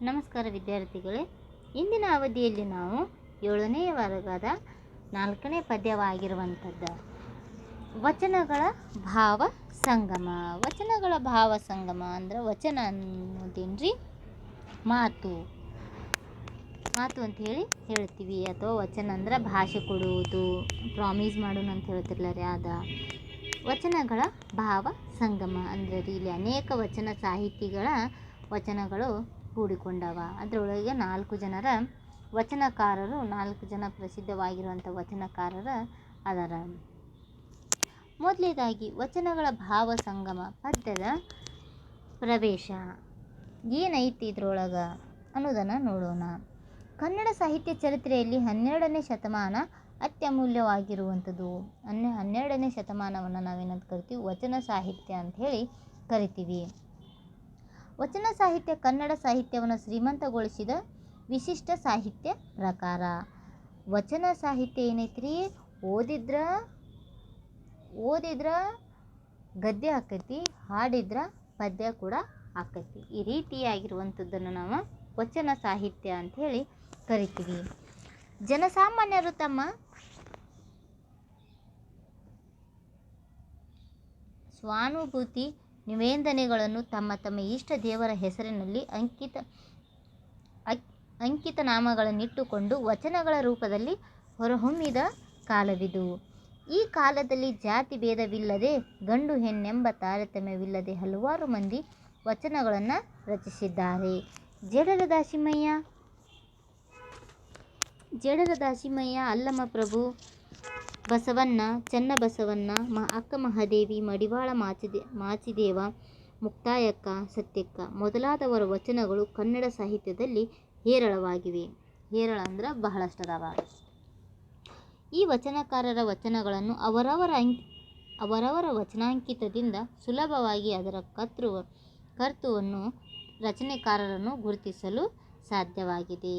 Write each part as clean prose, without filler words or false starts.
ನಮಸ್ಕಾರ ವಿದ್ಯಾರ್ಥಿಗಳೇ. ಇಂದಿನ ಅವಧಿಯಲ್ಲಿ ನಾವು 7ನೇ ವರ್ಗದ 4ನೇ ಪದ್ಯವಾಗಿರುವಂಥದ್ದು ವಚನಗಳ ಭಾವ ಸಂಗಮ. ವಚನಗಳ ಭಾವ ಸಂಗಮ ಅಂದ್ರೆ ವಚನ ಅನ್ನೋದೇನ್ರಿ ಮಾತು ಅಂತ ಹೇಳಿ ಹೇಳ್ತೀವಿ. ಅಥವಾ ವಚನ ಅಂದ್ರೆ ಭಾಷೆ ಕೊಡುವುದು, ಪ್ರಾಮಿಸ್ ಮಾಡೋಣ ಅಂತ ಹೇಳ್ತಿರ್ಲಾರೆ ಅದ ವಚನಗಳ ಭಾವ ಸಂಗಮ ಅಂದ್ರೆ ಇಲ್ಲಿ ಅನೇಕ ವಚನ ಸಾಹಿತಿಗಳ ವಚನಗಳು ಕೂಡಿಕೊಂಡವ. ಅದರೊಳಗೆ 4 ಜನರ ವಚನಕಾರರು, 4 ಜನ ಪ್ರಸಿದ್ಧವಾಗಿರುವಂಥ ವಚನಕಾರರ ಅದರ. ಮೊದಲನೇದಾಗಿ ವಚನಗಳ ಭಾವ ಸಂಗಮ ಪದ್ಯದ ಪ್ರವೇಶ ಏನೈತಿ ಇದ್ರೊಳಗೆ ಅನ್ನೋದನ್ನು ನೋಡೋಣ. ಕನ್ನಡ ಸಾಹಿತ್ಯ ಚರಿತ್ರೆಯಲ್ಲಿ 12ನೇ ಶತಮಾನ ಅತ್ಯಮೂಲ್ಯವಾಗಿರುವಂಥದ್ದು. 12ನೇ ಶತಮಾನವನ್ನು ನಾವೇನಂತ ಕರಿತೀವಿ? ವಚನ ಸಾಹಿತ್ಯ ಅಂತ ಹೇಳಿ ಕರಿತೀವಿ. ವಚನ ಸಾಹಿತ್ಯ ಕನ್ನಡ ಸಾಹಿತ್ಯವನ್ನು ಶ್ರೀಮಂತಗೊಳಿಸಿದ ವಿಶಿಷ್ಟ ಸಾಹಿತ್ಯ ಪ್ರಕಾರ. ವಚನ ಸಾಹಿತ್ಯ ಏನೈತ್ರಿ? ಓದಿದ್ರ ಗದ್ಯ ಆಕೈತಿ, ಹಾಡಿದ್ರ ಪದ್ಯ ಕೂಡ ಆಕೈತಿ. ಈ ರೀತಿಯಾಗಿರುವಂಥದ್ದನ್ನು ನಾವು ವಚನ ಸಾಹಿತ್ಯ ಅಂತ ಹೇಳಿ ಕರಿತೀವಿ. ಜನಸಾಮಾನ್ಯರು ತಮ್ಮ ಸ್ವಾನುಭೂತಿ ನಿವೇದನೆಗಳನ್ನು ತಮ್ಮ ಇಷ್ಟ ದೇವರ ಹೆಸರಿನಲ್ಲಿ ಅಂಕಿತ ನಾಮಗಳನ್ನಿಟ್ಟುಕೊಂಡು ವಚನಗಳ ರೂಪದಲ್ಲಿ ಹೊರಹೊಮ್ಮಿದ ಕಾಲವಿದು. ಈ ಕಾಲದಲ್ಲಿ ಜಾತಿ ಭೇದವಿಲ್ಲದೆ, ಗಂಡು ಹೆಣ್ಣೆಂಬ ತಾರತಮ್ಯವಿಲ್ಲದೆ ಹಲವಾರು ಮಂದಿ ವಚನಗಳನ್ನು ರಚಿಸಿದ್ದಾರೆ. ಜೇಡರ ದಾಸಿಮಯ್ಯ, ಅಲ್ಲಮಪ್ರಭು, ಬಸವಣ್ಣ, ಚನ್ನಬಸವಣ್ಣ, ಅಕ್ಕಮಹಾದೇವಿ, ಮಡಿವಾಳ ಮಾಚಿದೇವ, ಮುಕ್ತಾಯಕ್ಕ, ಸತ್ಯಕ್ಕ ಮೊದಲಾದವರ ವಚನಗಳು ಕನ್ನಡ ಸಾಹಿತ್ಯದಲ್ಲಿ ಹೇರಳವಾಗಿವೆ. ಹೇರಳ ಅಂದ್ರೆ ಬಹಳಷ್ಟದಾವ. ಈ ವಚನಕಾರರ ವಚನಗಳನ್ನು ಅವರವರ ವಚನಾಂಕಿತದಿಂದ ಸುಲಭವಾಗಿ ಅದರ ಕರ್ತೃವನ್ನು ರಚನೆಕಾರರನ್ನು ಗುರುತಿಸಲು ಸಾಧ್ಯವಾಗಿದೆ.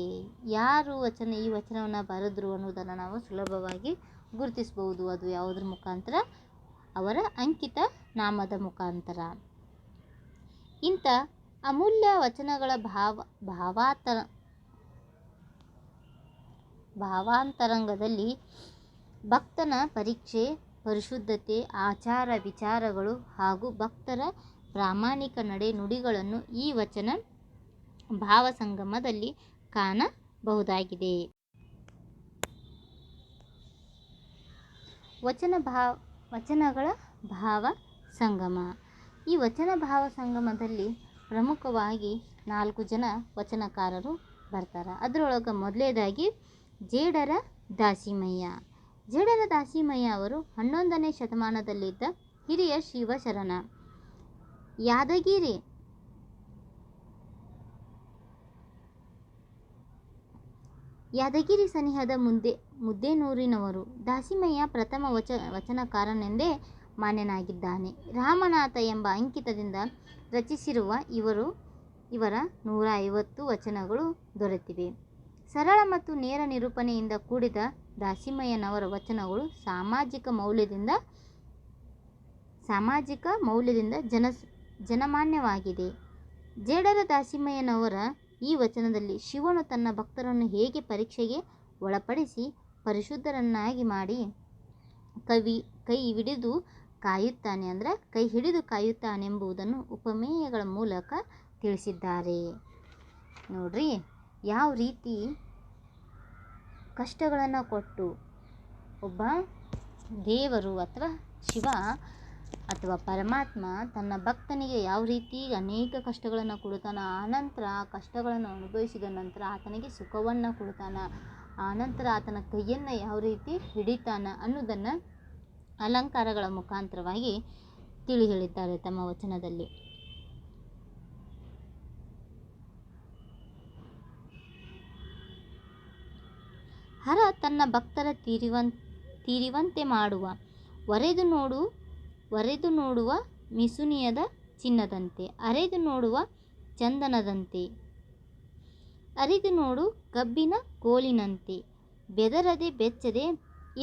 ಯಾರು ಈ ವಚನವನ್ನು ಬರೆದ್ರು ಅನ್ನೋದನ್ನು ನಾವು ಸುಲಭವಾಗಿ ಗುರುತಿಸಬಹುದು. ಅದು ಯಾವುದ್ರ ಮುಖಾಂತರ? ಅವರ ಅಂಕಿತ ನಾಮದ ಮುಖಾಂತರ. ಇಂಥ ಅಮೂಲ್ಯ ವಚನಗಳ ಭಾವಾಂತರಂಗದಲ್ಲಿ ಭಕ್ತನ ಪರೀಕ್ಷೆ, ಪರಿಶುದ್ಧತೆ, ಆಚಾರ ವಿಚಾರಗಳು ಹಾಗೂ ಭಕ್ತರ ಪ್ರಾಮಾಣಿಕ ನಡೆ ನುಡಿಗಳನ್ನು ಈ ವಚನ ಭಾವಸಂಗಮದಲ್ಲಿ ಕಾಣಬಹುದಾಗಿದೆ. ವಚನಗಳ ಭಾವ ಸಂಗಮ. ಈ ವಚನ ಭಾವ ಸಂಗಮದಲ್ಲಿ ಪ್ರಮುಖವಾಗಿ 4 ಜನ ವಚನಕಾರರು ಬರ್ತಾರೆ. ಅದರೊಳಗೆ ಮೊದಲನೇದಾಗಿ ಜೇಡರ ದಾಸಿಮಯ್ಯ. ಜೇಡರ ದಾಸಿಮಯ್ಯ ಅವರು 11ನೇ ಶತಮಾನದಲ್ಲಿದ್ದ ಹಿರಿಯ ಶಿವಶರಣ. ಯಾದಗಿರಿ ಸನಿಹದ ಮುದ್ದೇನೂರಿನವರು. ದಾಸಿಮಯ್ಯ ಪ್ರಥಮ ವಚನಕಾರನೆಂದೇ ಮಾನ್ಯನಾಗಿದ್ದಾನೆ. ರಾಮನಾಥ ಎಂಬ ಅಂಕಿತದಿಂದ ರಚಿಸಿರುವ ಇವರ 150 ವಚನಗಳು ದೊರೆತಿವೆ. ಸರಳ ಮತ್ತು ನೇರ ನಿರೂಪಣೆಯಿಂದ ಕೂಡಿದ ದಾಸಿಮಯ್ಯನವರ ವಚನಗಳು ಸಾಮಾಜಿಕ ಮೌಲ್ಯದಿಂದ ಜನಮಾನ್ಯವಾಗಿದೆ. ಜೇಡರ ದಾಸಿಮಯ್ಯನವರ ಈ ವಚನದಲ್ಲಿ ಶಿವನು ತನ್ನ ಭಕ್ತರನ್ನು ಹೇಗೆ ಪರೀಕ್ಷೆಗೆ ಒಳಪಡಿಸಿ ಪರಿಶುದ್ಧರನ್ನಾಗಿ ಮಾಡಿ ಕೈ ಹಿಡಿದು ಕಾಯುತ್ತಾನೆಂಬುದನ್ನು ಉಪಮೇಯಗಳ ಮೂಲಕ ತಿಳಿಸಿದ್ದಾರೆ. ನೋಡ್ರಿ, ಯಾವ ರೀತಿ ಕಷ್ಟಗಳನ್ನು ಕೊಟ್ಟು ಒಬ್ಬ ದೇವರು ಅಥವಾ ಶಿವ ಅಥವಾ ಪರಮಾತ್ಮ ತನ್ನ ಭಕ್ತನಿಗೆ ಯಾವ ರೀತಿ ಅನೇಕ ಕಷ್ಟಗಳನ್ನು ಕೊಡ್ತಾನ. ಆನಂತರ ಆ ಕಷ್ಟಗಳನ್ನು ಅನುಭವಿಸಿದ ನಂತರ ಆತನಿಗೆ ಸುಖವನ್ನು ಕೊಡ್ತಾನ. ಆನಂತರ ಆತನ ಕೈಯನ್ನು ಯಾವ ರೀತಿ ಹಿಡಿತಾನ ಅನ್ನೋದನ್ನು ಅಲಂಕಾರಗಳ ಮುಖಾಂತರವಾಗಿ ತಿಳಿ ಹೇಳಿದ್ದಾರೆ ತಮ್ಮ ವಚನದಲ್ಲಿ. ಹರ ತನ್ನ ಭಕ್ತರ ತೀರಿವಂತೆ ಮಾಡುವ ವರೆದು ನೋಡುವ ಮಿಸುನಿಯದ ಚಿನ್ನದಂತೆ, ಅರೆದು ನೋಡುವ ಚಂದನದಂತೆ, ಅರಿದು ನೋಡು ಕಬ್ಬಿನ ಕೋಲಿನಂತೆ, ಬೆದರದೆ ಬೆಚ್ಚದೆ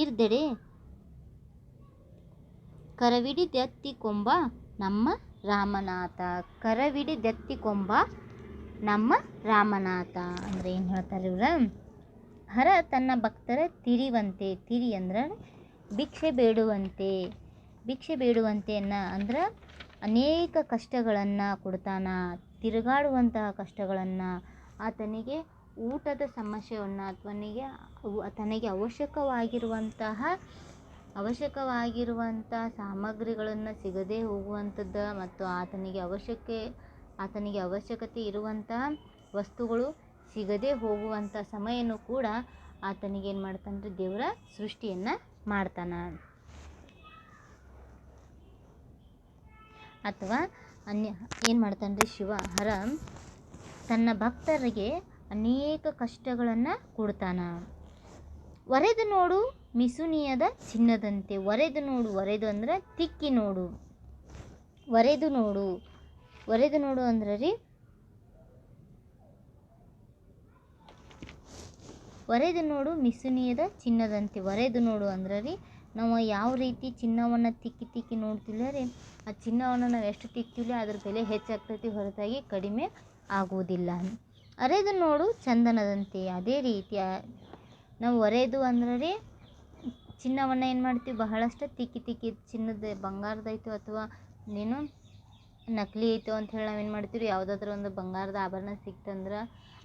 ಇರ್ದೆಡೆ ಕರವಿಡಿದೆತ್ತಿಕೊಂಬ ನಮ್ಮ ರಾಮನಾಥ. ಕರವಿಡಿದೆತ್ತಿಕೊಂಬ ನಮ್ಮ ರಾಮನಾಥ. ಅಂದರೆ ಏನು ಹೇಳ್ತಾರೆ ಇವ್ರ, ಹರ ತನ್ನ ಭಕ್ತರ ತಿರಿ ಅಂದ್ರೆ ಭಿಕ್ಷೆ ಬೇಡುವಂತೆ ಅಂದ್ರೆ ಅನೇಕ ಕಷ್ಟಗಳನ್ನು ಕೊಡ್ತಾನ, ತಿರುಗಾಡುವಂತಹ ಕಷ್ಟಗಳನ್ನು, ಆತನಿಗೆ ಊಟದ ಸಮಸ್ಯೆಯನ್ನು ಅಥವಾ ತನಗೆ ಅವಶ್ಯಕವಾಗಿರುವಂಥ ಸಾಮಗ್ರಿಗಳನ್ನು ಸಿಗದೇ ಹೋಗುವಂಥದ್ದು ಮತ್ತು ಆತನಿಗೆ ಅವಶ್ಯಕತೆ ಇರುವಂತಹ ವಸ್ತುಗಳು ಸಿಗದೇ ಹೋಗುವಂಥ ಸಮಯನೂ ಕೂಡ ಆತನಿಗೆ ಏನು ಮಾಡ್ತಾನೆ, ದೇವರ ಸೃಷ್ಟಿಯನ್ನು ಮಾಡ್ತಾನೆ. ಅಥವಾ ಏನು ಮಾಡ್ತಾನೆ ಶಿವ ಹರ ತನ್ನ ಭಕ್ತರಿಗೆ ಅನೇಕ ಕಷ್ಟಗಳನ್ನು ಕೊಡ್ತಾನ. ಒರೆದು ನೋಡು ಮಿಸುನಿಯದ ಚಿನ್ನದಂತೆ. ಒರೆದು ಅಂದ್ರೆ ತಿಕ್ಕಿ ನೋಡು. ಒರೆದು ನೋಡು ಅಂದ್ರೆ ರೀ, ಒರೆದು ನೋಡು ಮಿಸುನಿಯದ ಚಿನ್ನದಂತೆ. ಒರೆದು ನೋಡು ಅಂದ್ರೆ ರೀ, ನಾವು ಯಾವ ರೀತಿ ಚಿನ್ನವನ್ನು ತಿಕ್ಕಿ ನೋಡ್ತಿಲ್ಲ ರೀ, ಆ ಚಿನ್ನವನ್ನು ನಾವು ಎಷ್ಟು ತಿಕ್ತೀವಿ ಅದ್ರ ಬೆಲೆ ಹೆಚ್ಚಾಗ್ತೈತಿ ಹೊರತಾಗಿ ಕಡಿಮೆ ಆಗುವುದಿಲ್ಲ. ಅರೆದು ನೋಡು ಚಂದನದಂತೆ. ಅದೇ ರೀತಿ ನಾವು ಒರೆದು ಅಂದ್ರೆ ರೀ, ಚಿನ್ನವನ್ನು ಏನು ಮಾಡ್ತೀವಿ, ಬಹಳಷ್ಟು ತಿಕ್ಕಿ ಚಿನ್ನದ ಬಂಗಾರದಾಯಿತು ಅಥವಾ ನೀನು ನಕಲಿ ಐತು ಅಂತ ಹೇಳಿ ನಾವೇನು ಮಾಡ್ತೀವಿ, ಯಾವುದಾದ್ರೂ ಒಂದು ಬಂಗಾರದ ಆಭರಣ ಸಿಕ್ತಂದ್ರೆ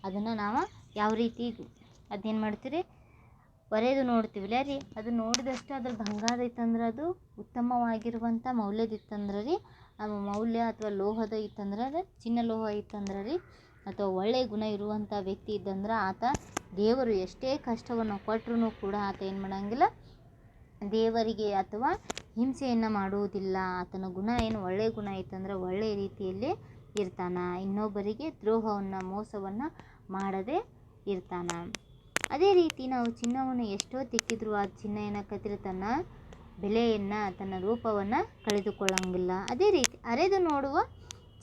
ಅದನ್ನು ನಾವು ಯಾವ ರೀತಿ ಅದೇನು ಮಾಡ್ತೀವಿ, ಒರೆದು ನೋಡ್ತೀವಿಲ್ಲ ರೀ, ಅದು ನೋಡಿದಷ್ಟು ಅದ್ರ ಬಂಗಾರ ಇತ್ತಂದ್ರೆ ಅದು ಉತ್ತಮವಾಗಿರುವಂಥ ಮೌಲ್ಯದಿತ್ತಂದ್ರೆ ರೀ, ಆ ಮೌಲ್ಯ ಅಥವಾ ಲೋಹದ ಇತ್ತಂದ್ರೆ ಅದು ಚಿನ್ನ ಲೋಹ ಇತ್ತಂದ್ರೆ ರೀ, ಅಥವಾ ಒಳ್ಳೆಯ ಗುಣ ಇರುವಂಥ ವ್ಯಕ್ತಿ ಇದ್ದಂದ್ರೆ ಆತ ದೇವರು ಎಷ್ಟೇ ಕಷ್ಟವನ್ನು ಕೊಟ್ಟರೂ ಕೂಡ ಆತ ಏನು ಮಾಡೋಂಗಿಲ್ಲ, ದೇವರಿಗೆ ಅಥವಾ ಹಿಂಸೆಯನ್ನು ಮಾಡುವುದಿಲ್ಲ. ಆತನ ಗುಣ ಏನು ಒಳ್ಳೆಯ ಗುಣ ಇತ್ತಂದ್ರೆ ಒಳ್ಳೆಯ ರೀತಿಯಲ್ಲಿ ಇರ್ತಾನ, ಇನ್ನೊಬ್ಬರಿಗೆ ಮೋಸವನ್ನು ಮಾಡದೇ ಇರ್ತಾನ. ಅದೇ ರೀತಿ ನಾವು ಚಿನ್ನವನ್ನು ಎಷ್ಟೋ ತಿಕ್ಕಿದ್ರು ಆ ಚಿನ್ನ ಏನಾಕತಿರಿ, ತನ್ನ ಬೆಲೆಯನ್ನು ತನ್ನ ರೂಪವನ್ನು ಕಳೆದುಕೊಳ್ಳಂಗಿಲ್ಲ. ಅದೇ ರೀತಿ ಅರೆದು ನೋಡುವ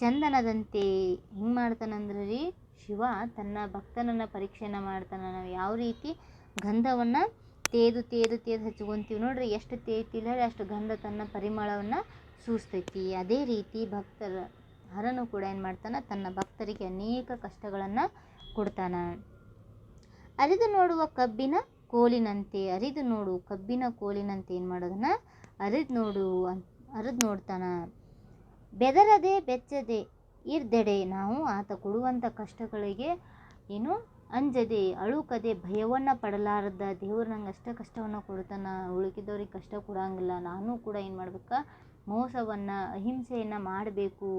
ಚಂದನದಂತೆ. ಹಿಂಗೆ ಮಾಡ್ತಾನಂದ್ರೆ ರೀ, ಶಿವ ತನ್ನ ಭಕ್ತನನ್ನು ಪರೀಕ್ಷೆಯನ್ನು ಮಾಡ್ತಾನೆ. ನಾವು ಯಾವ ರೀತಿ ಗಂಧವನ್ನು ತೇದು ಹಚ್ಕೊಂತೀವಿ ನೋಡ್ರಿ, ಎಷ್ಟು ತೇತಿಲ್ಲ ಅಷ್ಟು ಗಂಧ ತನ್ನ ಪರಿಮಳವನ್ನು ಸೂಸ್ತೈತಿ. ಅದೇ ರೀತಿ ಹರನು ಕೂಡ ಏನು ಮಾಡ್ತಾನೆ, ತನ್ನ ಭಕ್ತರಿಗೆ ಅನೇಕ ಕಷ್ಟಗಳನ್ನು ಕೊಡ್ತಾನೆ. ಅರಿದು ನೋಡುವ ಕಬ್ಬಿನ ಕೋಲಿನಂತೆ. ಕಬ್ಬಿನ ಕೋಲಿನಂತೆ ಏನು ಮಾಡೋದನ್ನ ಅರಿದು ನೋಡ್ತಾನ. ಬೆದರದೆ ಬೆಚ್ಚದೆ ಇರ್ದೆಡೆ. ನಾವು ಆತ ಕೊಡುವಂಥ ಕಷ್ಟಗಳಿಗೆ ಏನು ಅಂಜದೆ ಅಳುಕದೆ ಭಯವನ್ನು ಪಡಲಾರದ ದೇವರು ನಂಗೆ ಅಷ್ಟೇ ಕಷ್ಟವನ್ನು ಕೊಡ್ತಾನೆ, ಉಳುಕಿದವ್ರಿಗೆ ಕಷ್ಟ ಕೊಡೋಂಗಿಲ್ಲ, ನಾನು ಕೂಡ ಏನು ಮಾಡ್ಬೇಕಾ, ಮೋಸವನ್ನು ಅಹಿಂಸೆಯನ್ನು ಮಾಡಬೇಕು,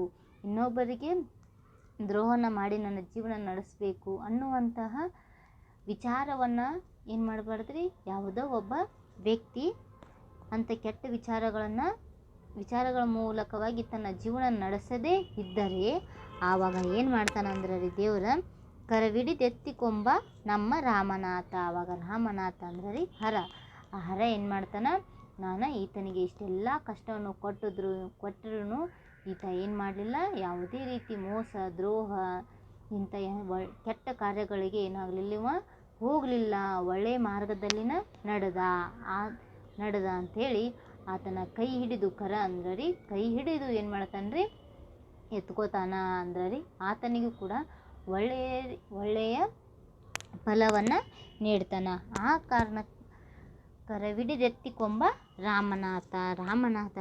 ಇನ್ನೊಬ್ಬರಿಗೆ ದ್ರೋಹನ ಮಾಡಿ ನನ್ನ ಜೀವನ ನಡೆಸಬೇಕು ಅನ್ನುವಂತಹ ವಿಚಾರವನ್ನು ಏನು ಮಾಡಬಾರ್ದ್ರಿ, ಯಾವುದೋ ಒಬ್ಬ ವ್ಯಕ್ತಿ ಅಂಥ ಕೆಟ್ಟ ವಿಚಾರಗಳ ಮೂಲಕವಾಗಿ ತನ್ನ ಜೀವನ ನಡೆಸದೇ ಇದ್ದರೆ ಆವಾಗ ಏನು ಮಾಡ್ತಾನಂದ್ರೆ ರೀ, ದೇವರ ಕರವಿಡಿದೆತ್ತಿಕೊಂಬ ನಮ್ಮ ರಾಮನಾಥ. ಆವಾಗ ರಾಮನಾಥ ಅಂದ್ರೆ ರೀ ಹರ. ಆ ಹರ ಏನು ಮಾಡ್ತಾನೆ, ನಾನು ಈತನಿಗೆ ಇಷ್ಟೆಲ್ಲ ಕಷ್ಟವನ್ನು ಕೊಟ್ಟರು ಈತ ಏನು ಮಾಡಲಿಲ್ಲ, ಯಾವುದೇ ರೀತಿ ಮೋಸ ದ್ರೋಹ ಇಂಥ ಕೆಟ್ಟ ಕಾರ್ಯಗಳಿಗೆ ಏನಾಗಲಿಲ್ಲ, ಹೋಗಲಿಲ್ಲ, ಒಳ್ಳೆಯ ಮಾರ್ಗದಲ್ಲಿನ ನಡೆದ ಅಂಥೇಳಿ ಆತನ ಕೈ ಹಿಡಿದು, ಕರ ಅಂದ್ರೆ ರೀ ಕೈ ಹಿಡಿದು ಏನು ಮಾಡ್ತಾನೆ ರೀ, ಎತ್ಕೋತಾನ ಅಂದ್ರೆ ರೀ, ಆತನಿಗೂ ಕೂಡ ಒಳ್ಳೆಯ ಫಲವನ್ನು ನೀಡ್ತಾನ. ಆ ಕಾರಣ ಕರವಿಡಿದೆತ್ತಿಕೊಂಬ ರಾಮನಾಥ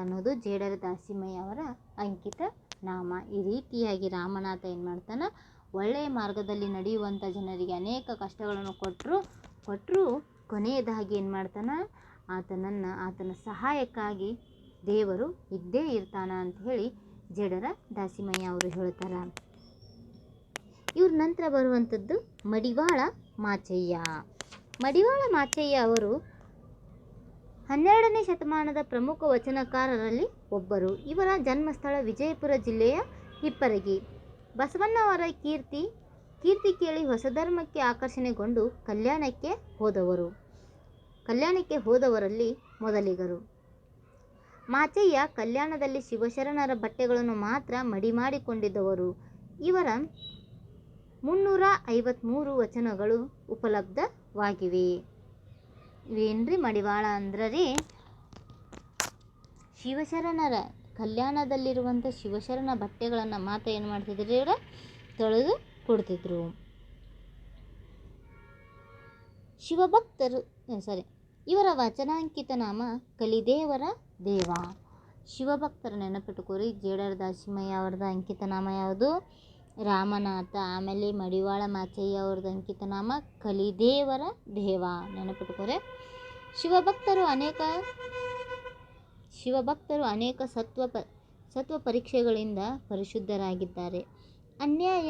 ಅನ್ನೋದು ಜೇಡರ ದಾಸಿಮಯ್ಯ ಅವರ ಅಂಕಿತ ನಾಮ. ಈ ರೀತಿಯಾಗಿ ರಾಮನಾಥ ಏನು ಮಾಡ್ತಾನೆ, ಒಳ್ಳೆಯ ಮಾರ್ಗದಲ್ಲಿ ನಡೆಯುವಂಥ ಜನರಿಗೆ ಅನೇಕ ಕಷ್ಟಗಳನ್ನು ಕೊಟ್ಟರು ಕೊನೆಯದಾಗಿ ಏನು ಮಾಡ್ತಾನೆ, ಆತನ ಸಹಾಯಕ್ಕಾಗಿ ದೇವರು ಇದ್ದೇ ಇರ್ತಾನ ಅಂತ ಹೇಳಿ ಜೇಡರ ದಾಸಿಮಯ್ಯ ಅವರು ಹೇಳ್ತಾರೆ. ಇವ್ರ ನಂತರ ಬರುವಂಥದ್ದು ಮಡಿವಾಳ ಮಾಚಯ್ಯ ಅವರು 12ನೇ ಶತಮಾನದ ಪ್ರಮುಖ ವಚನಕಾರರಲ್ಲಿ ಒಬ್ಬರು. ಇವರ ಜನ್ಮಸ್ಥಳ ವಿಜಯಪುರ ಜಿಲ್ಲೆಯ ಹಿಪ್ಪರಗಿ. ಬಸವಣ್ಣವರ ಕೀರ್ತಿ ಕೇಳಿ ಹೊಸ ಧರ್ಮಕ್ಕೆ ಆಕರ್ಷಣೆಗೊಂಡು ಕಲ್ಯಾಣಕ್ಕೆ ಹೋದವರಲ್ಲಿ ಮೊದಲಿಗರು. ಮಾಚಯ್ಯ ಕಲ್ಯಾಣದಲ್ಲಿ ಶಿವಶರಣರ ಬಟ್ಟೆಗಳನ್ನು ಮಾತ್ರ ಮಡಿ ಮಾಡಿಕೊಂಡಿದ್ದವರು. ಇವರ 353 ವಚನಗಳು ಉಪಲಬ್ಧವಾಗಿವೆ. ಇವೇನ್ರಿ ಮಡಿವಾಳ ಅಂದ್ರೆ ರೀ, ಶಿವಶರಣರ ಕಲ್ಯಾಣದಲ್ಲಿರುವಂಥ ಶಿವಶರಣ ಬಟ್ಟೆಗಳನ್ನು ಮಾತ್ರ ಏನು ಮಾಡ್ತಿದ್ರು, ಇವರ ತೊಳೆದು ಕೊಡ್ತಿದ್ರು. ಶಿವಭಕ್ತರು ಇವರ ವಚನಾಂಕಿತ ನಾಮ ಕಲಿದೇವರ ದೇವ. ಶಿವಭಕ್ತರ ನೆನಪಿಟ್ಟುಕೋರಿ. ಜೇಡರ ದಾಸಿಮಯ್ಯ ಅವ್ರದ್ದು ಅಂಕಿತ ನಾಮ ಯಾವುದು? ರಾಮನಾಥ. ಆಮೇಲೆ ಮಡಿವಾಳ ಮಾಚಯ್ಯ ಅವ್ರದ್ದು ಅಂಕಿತ ನಾಮ ಕಲಿದೇವರ ದೇವ. ನೆನಪಿಟ್ಟುಕೋರೆ. ಶಿವಭಕ್ತರು ಅನೇಕ ಸತ್ವ ಪರೀಕ್ಷೆಗಳಿಂದ ಪರಿಶುದ್ಧರಾಗಿದ್ದಾರೆ. ಅನ್ಯಾಯ